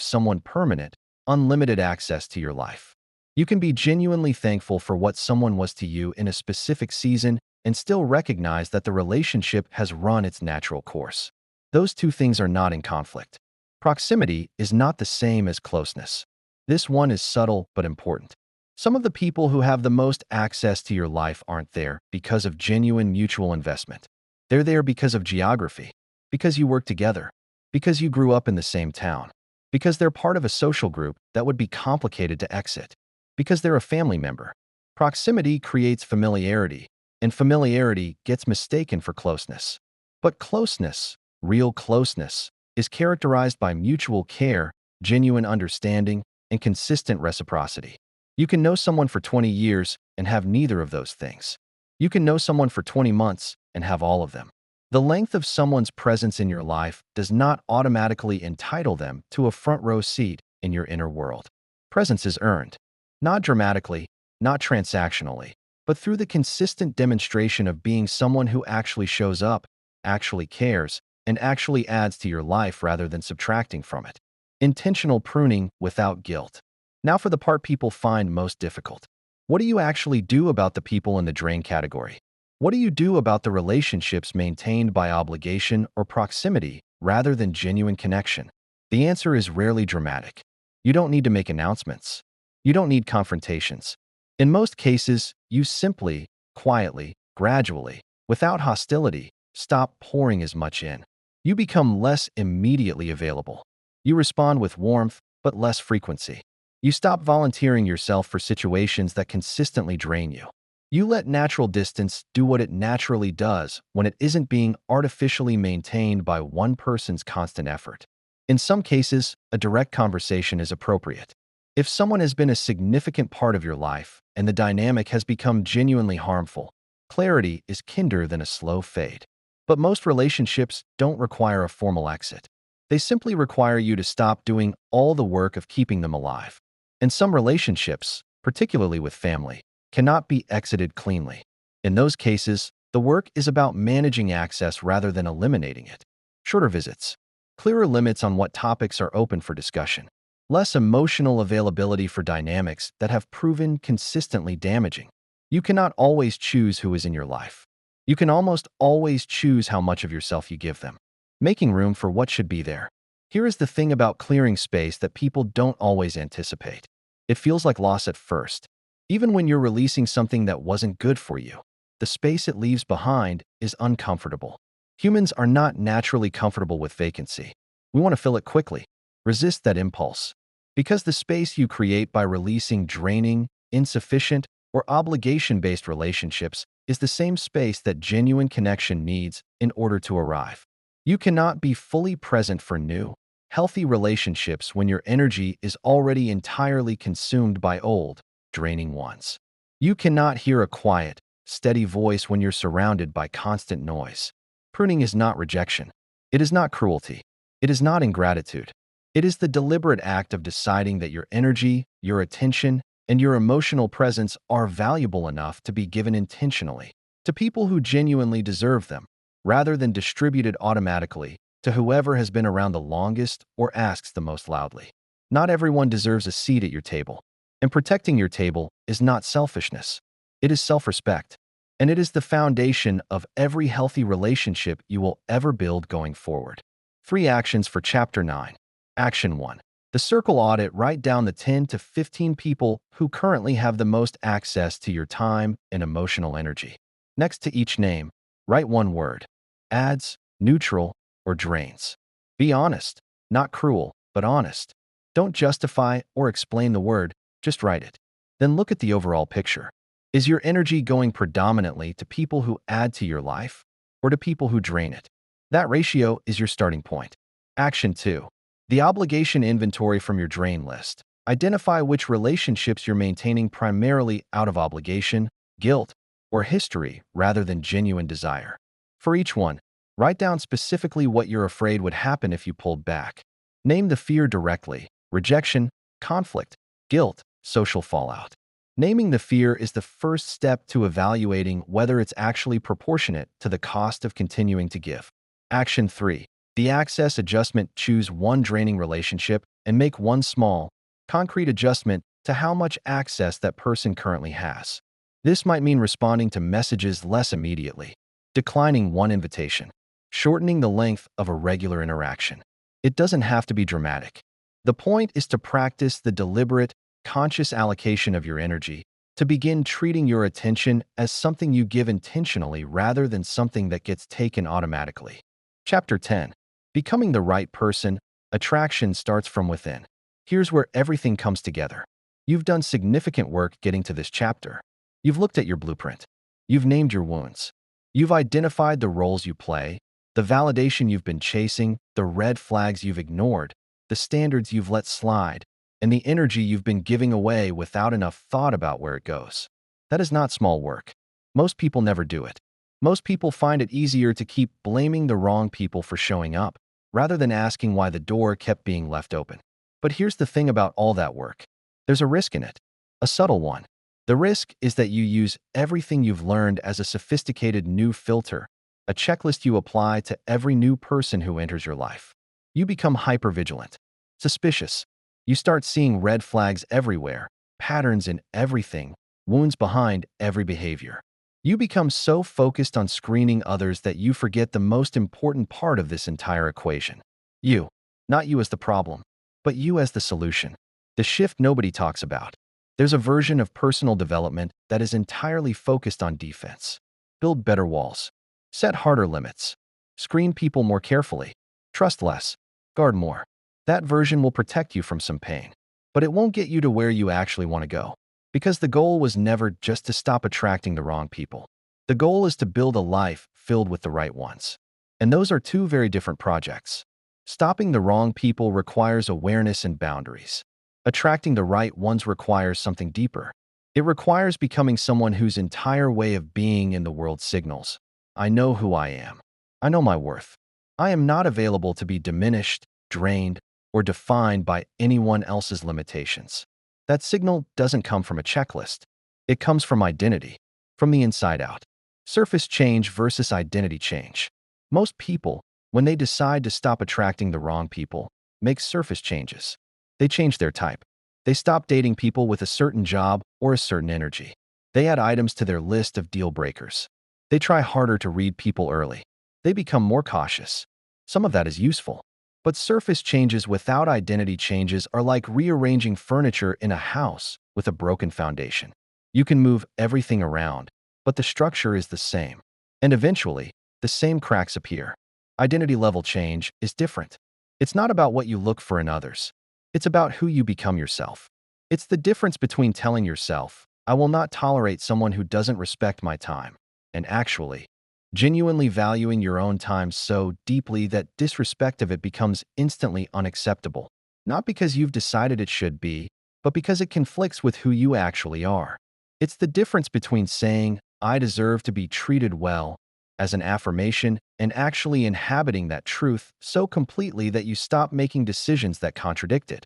someone permanent, unlimited access to your life. You can be genuinely thankful for what someone was to you in a specific season and still recognize that the relationship has run its natural course. Those two things are not in conflict. Proximity is not the same as closeness. This one is subtle but important. Some of the people who have the most access to your life aren't there because of genuine mutual investment. They're there because of geography, because you work together, because you grew up in the same town, because they're part of a social group that would be complicated to exit, because they're a family member. Proximity creates familiarity, and familiarity gets mistaken for closeness. But closeness, real closeness, is characterized by mutual care, genuine understanding, and consistent reciprocity. You can know someone for 20 years and have neither of those things. You can know someone for 20 months and have all of them. The length of someone's presence in your life does not automatically entitle them to a front row seat in your inner world. Presence is earned, not dramatically, not transactionally, but through the consistent demonstration of being someone who actually shows up, actually cares, and actually adds to your life rather than subtracting from it. Intentional pruning without guilt. Now for the part people find most difficult. What do you actually do about the people in the drain category? What do you do about the relationships maintained by obligation or proximity rather than genuine connection? The answer is rarely dramatic. You don't need to make announcements. You don't need confrontations. In most cases, you simply, quietly, gradually, without hostility, stop pouring as much in. You become less immediately available. You respond with warmth, but less frequency. You stop volunteering yourself for situations that consistently drain you. You let natural distance do what it naturally does when it isn't being artificially maintained by one person's constant effort. In some cases, a direct conversation is appropriate. If someone has been a significant part of your life and the dynamic has become genuinely harmful, clarity is kinder than a slow fade. But most relationships don't require a formal exit. They simply require you to stop doing all the work of keeping them alive. And some relationships, particularly with family, cannot be exited cleanly. In those cases, the work is about managing access rather than eliminating it. Shorter visits, clearer limits on what topics are open for discussion, less emotional availability for dynamics that have proven consistently damaging. You cannot always choose who is in your life. You can almost always choose how much of yourself you give them, making room for what should be there. Here is the thing about clearing space that people don't always anticipate. It feels like loss at first. Even when you're releasing something that wasn't good for you, the space it leaves behind is uncomfortable. Humans are not naturally comfortable with vacancy. We want to fill it quickly. Resist that impulse. Because the space you create by releasing draining, insufficient, or obligation-based relationships is the same space that genuine connection needs in order to arrive. You cannot be fully present for new, healthy relationships when your energy is already entirely consumed by old, draining ones. You cannot hear a quiet, steady voice when you're surrounded by constant noise. Pruning is not rejection. It is not cruelty. It is not ingratitude. It is the deliberate act of deciding that your energy, your attention, and your emotional presence are valuable enough to be given intentionally to people who genuinely deserve them, rather than distributed automatically to whoever has been around the longest or asks the most loudly. Not everyone deserves a seat at your table, and protecting your table is not selfishness. It is self-respect, and it is the foundation of every healthy relationship you will ever build going forward. 3 actions for Chapter 9. Action 1. The circle audit. Write down the 10 to 15 people who currently have the most access to your time and emotional energy. Next to each name, write one word: adds, neutral, or drains. Be honest, not cruel, but honest. Don't justify or explain the word, just write it. Then look at the overall picture. Is your energy going predominantly to people who add to your life or to people who drain it? That ratio is your starting point. Action 2. The obligation inventory from your drain list. Identify which relationships you're maintaining primarily out of obligation, guilt, or history rather than genuine desire. For each one, Write down specifically what you're afraid would happen if you pulled back. Name the fear directly: rejection, conflict, guilt, social fallout. Naming the fear is the first step to evaluating whether it's actually proportionate to the cost of continuing to give. Action 3. The access adjustment. Choose one draining relationship and make one small, concrete adjustment to how much access that person currently has. This might mean responding to messages less immediately, declining one invitation, shortening the length of a regular interaction. It doesn't have to be dramatic. The point is to practice the deliberate, conscious allocation of your energy, to begin treating your attention as something you give intentionally rather than something that gets taken automatically. Chapter 10. Becoming the right person. Attraction starts from within. Here's where everything comes together. You've done significant work getting to this chapter. You've looked at your blueprint. You've named your wounds. You've identified the roles you play, the validation you've been chasing, the red flags you've ignored, the standards you've let slide, and the energy you've been giving away without enough thought about where it goes. That is not small work. Most people never do it. Most people find it easier to keep blaming the wrong people for showing up, rather than asking why the door kept being left open. But here's the thing about all that work. There's a risk in it, a subtle one. The risk is that you use everything you've learned as a sophisticated new filter, a checklist you apply to every new person who enters your life. You become hypervigilant, suspicious. You start seeing red flags everywhere, patterns in everything, wounds behind every behavior. You become so focused on screening others that you forget the most important part of this entire equation. You. Not you as the problem, but you as the solution. The shift nobody talks about. There's a version of personal development that is entirely focused on defense. Build better walls. Set harder limits. Screen people more carefully. Trust less. Guard more. That version will protect you from some pain, but it won't get you to where you actually want to go. Because the goal was never just to stop attracting the wrong people. The goal is to build a life filled with the right ones. And those are two very different projects. Stopping the wrong people requires awareness and boundaries. Attracting the right ones requires something deeper. It requires becoming someone whose entire way of being in the world signals, I know who I am. I know my worth. I am not available to be diminished, drained, or defined by anyone else's limitations. That signal doesn't come from a checklist. It comes from identity, from the inside out. Surface change versus identity change. Most people, when they decide to stop attracting the wrong people, make surface changes. They change their type. They stop dating people with a certain job or a certain energy. They add items to their list of deal breakers. They try harder to read people early. They become more cautious. Some of that is useful. But surface changes without identity changes are like rearranging furniture in a house with a broken foundation. You can move everything around, but the structure is the same. And eventually, the same cracks appear. Identity level change is different. It's not about what you look for in others. It's about who you become yourself. It's the difference between telling yourself, I will not tolerate someone who doesn't respect my time, and actually, genuinely valuing your own time so deeply that disrespect of it becomes instantly unacceptable. Not because you've decided it should be, but because it conflicts with who you actually are. It's the difference between saying, I deserve to be treated well, as an affirmation, and actually inhabiting that truth so completely that you stop making decisions that contradict it.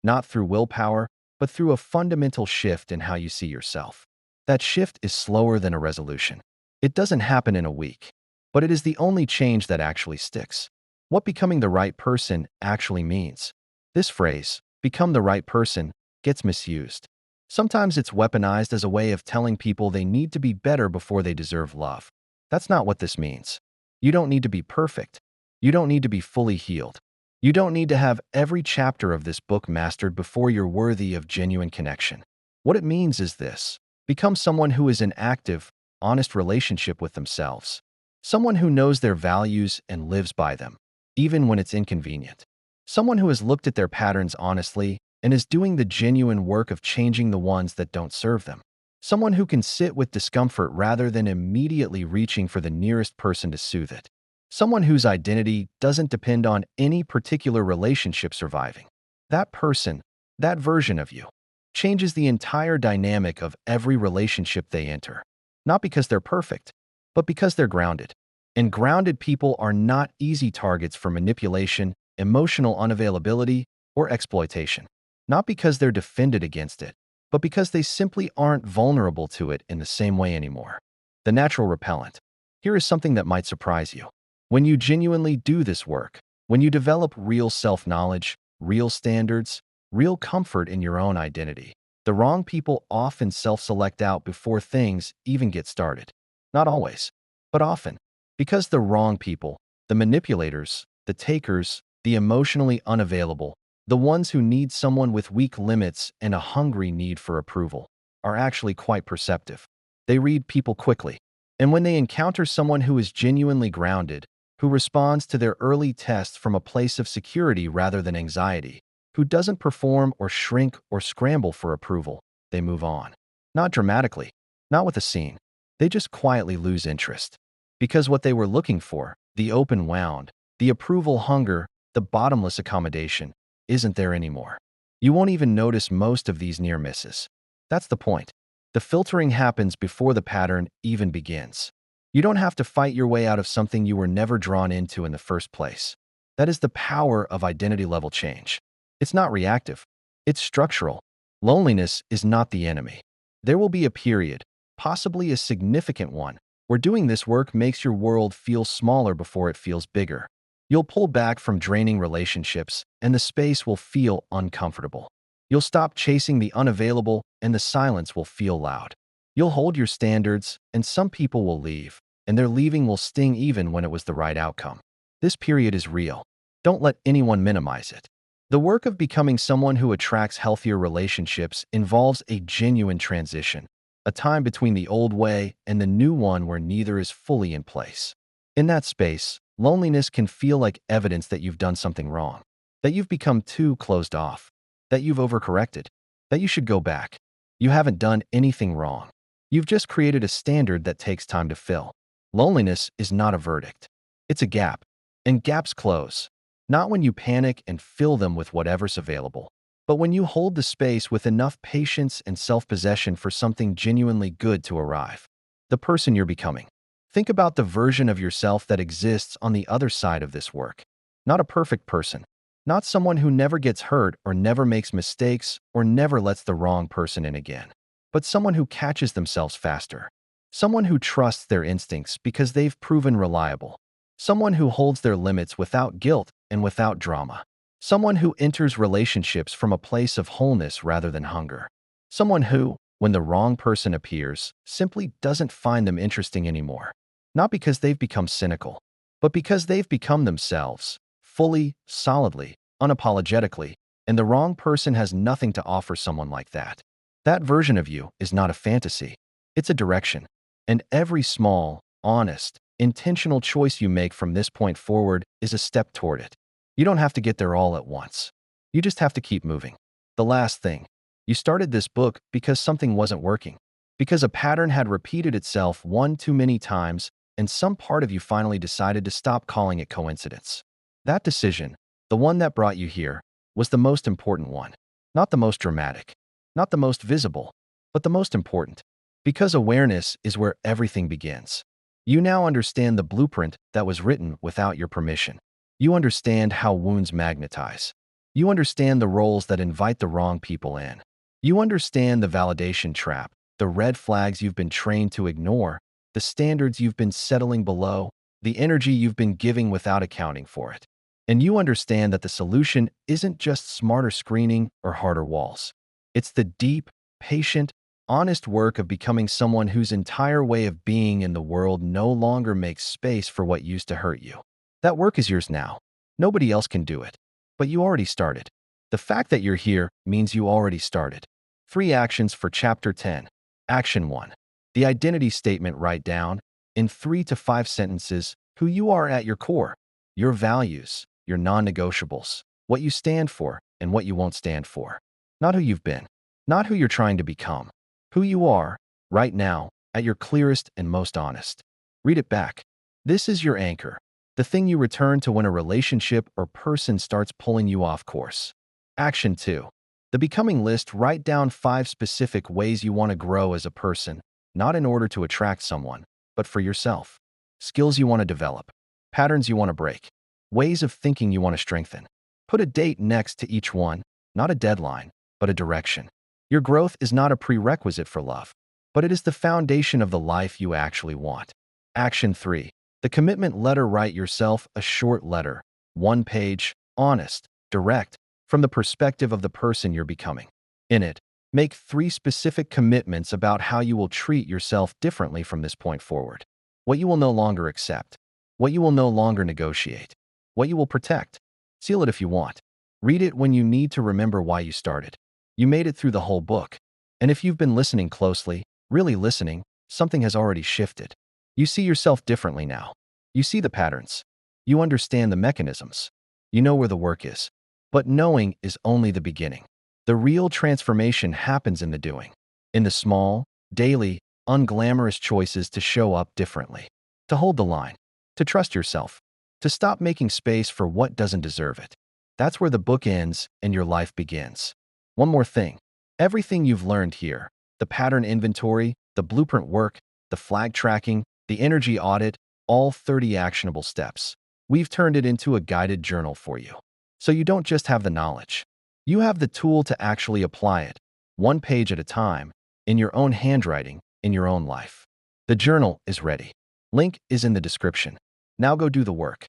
Not through willpower, but through a fundamental shift in how you see yourself. That shift is slower than a resolution. It doesn't happen in a week, but it is the only change that actually sticks. What becoming the right person actually means. This phrase, become the right person, gets misused. Sometimes it's weaponized as a way of telling people they need to be better before they deserve love. That's not what this means. You don't need to be perfect. You don't need to be fully healed. You don't need to have every chapter of this book mastered before you're worthy of genuine connection. What it means is this: become someone who is in active, honest relationship with themselves. Someone who knows their values and lives by them, even when it's inconvenient. Someone who has looked at their patterns honestly and is doing the genuine work of changing the ones that don't serve them. Someone who can sit with discomfort rather than immediately reaching for the nearest person to soothe it. Someone whose identity doesn't depend on any particular relationship surviving. That person, that version of you, changes the entire dynamic of every relationship they enter. Not because they're perfect, but because they're grounded. And grounded people are not easy targets for manipulation, emotional unavailability, or exploitation. Not because they're defended against it, but because they simply aren't vulnerable to it in the same way anymore. The natural repellent. Here is something that might surprise you. When you genuinely do this work, when you develop real self-knowledge, real standards, real comfort in your own identity, the wrong people often self-select out before things even get started. Not always, but often. Because the wrong people, the manipulators, the takers, the emotionally unavailable, the ones who need someone with weak limits and a hungry need for approval, are actually quite perceptive. They read people quickly. And when they encounter someone who is genuinely grounded, who responds to their early tests from a place of security rather than anxiety, who doesn't perform or shrink or scramble for approval, they move on. Not dramatically, not with a scene. They just quietly lose interest. Because what they were looking for, the open wound, the approval hunger, the bottomless accommodation, isn't there anymore. You won't even notice most of these near misses. That's the point. The filtering happens before the pattern even begins. You don't have to fight your way out of something you were never drawn into in the first place. That is the power of identity level change. It's not reactive. It's structural. Loneliness is not the enemy. There will be a period, possibly a significant one, where doing this work makes your world feel smaller before it feels bigger. You'll pull back from draining relationships, and the space will feel uncomfortable. You'll stop chasing the unavailable, and the silence will feel loud. You'll hold your standards, and some people will leave, and their leaving will sting even when it was the right outcome. This period is real. Don't let anyone minimize it. The work of becoming someone who attracts healthier relationships involves a genuine transition, a time between the old way and the new one where neither is fully in place. In that space, loneliness can feel like evidence that you've done something wrong, that you've become too closed off, that you've overcorrected, that you should go back. You haven't done anything wrong. You've just created a standard that takes time to fill. Loneliness is not a verdict. It's a gap. And gaps close. Not when you panic and fill them with whatever's available, but when you hold the space with enough patience and self-possession for something genuinely good to arrive. The person you're becoming. Think about the version of yourself that exists on the other side of this work. Not a perfect person. Not someone who never gets hurt or never makes mistakes or never lets the wrong person in again. But someone who catches themselves faster. Someone who trusts their instincts because they've proven reliable. Someone who holds their limits without guilt and without drama. Someone who enters relationships from a place of wholeness rather than hunger. Someone who, when the wrong person appears, simply doesn't find them interesting anymore. Not because they've become cynical, but because they've become themselves, fully, solidly, unapologetically, and the wrong person has nothing to offer someone like that. That version of you is not a fantasy. It's a direction. And every small, honest, intentional choice you make from this point forward is a step toward it. You don't have to get there all at once. You just have to keep moving. The last thing. You started this book because something wasn't working. Because a pattern had repeated itself one too many times, and some part of you finally decided to stop calling it coincidence. That decision, the one that brought you here, was the most important one. Not the most dramatic. Not the most visible. But the most important. Because awareness is where everything begins. You now understand the blueprint that was written without your permission. You understand how wounds magnetize. You understand the roles that invite the wrong people in. You understand the validation trap, the red flags you've been trained to ignore, the standards you've been settling below, the energy you've been giving without accounting for it. And you understand that the solution isn't just smarter screening or harder walls. It's the deep, patient, honest work of becoming someone whose entire way of being in the world no longer makes space for what used to hurt you. That work is yours now. Nobody else can do it. But you already started. The fact that you're here means you already started. 3 actions for Chapter 10. Action 1. The identity statement. Write down, in 3 to 5 sentences, who you are at your core, your values, your non-negotiables, what you stand for, and what you won't stand for. Not who you've been, not who you're trying to become. Who you are, right now, at your clearest and most honest. Read it back. This is your anchor, the thing you return to when a relationship or person starts pulling you off course. Action 2. The becoming list. Write down 5 specific ways you want to grow as a person, not in order to attract someone, but for yourself. skills you want to develop, patterns you want to break, ways of thinking you want to strengthen. Put a date next to each one, not a deadline, but a direction. Your growth is not a prerequisite for love, but it is the foundation of the life you actually want. Action 3. The commitment letter. Write yourself a short letter, 1 page, honest, direct, from the perspective of the person you're becoming. In it, make 3 specific commitments about how you will treat yourself differently from this point forward. What you will no longer accept, what you will no longer negotiate, what you will protect. Seal it if you want. Read it when you need to remember why you started. You made it through the whole book. And if you've been listening closely, really listening, something has already shifted. You see yourself differently now. You see the patterns. You understand the mechanisms. You know where the work is. But knowing is only the beginning. The real transformation happens in the doing. In the small, daily, unglamorous choices to show up differently. To hold the line. To trust yourself. To stop making space for what doesn't deserve it. That's where the book ends and your life begins. One more thing. Everything you've learned here, the pattern inventory, the blueprint work, the flag tracking, the energy audit, all 30 actionable steps. We've turned it into a guided journal for you. So you don't just have the knowledge. You have the tool to actually apply it, 1 page at a time, in your own handwriting, in your own life. The journal is ready. Link is in the description. Now go do the work.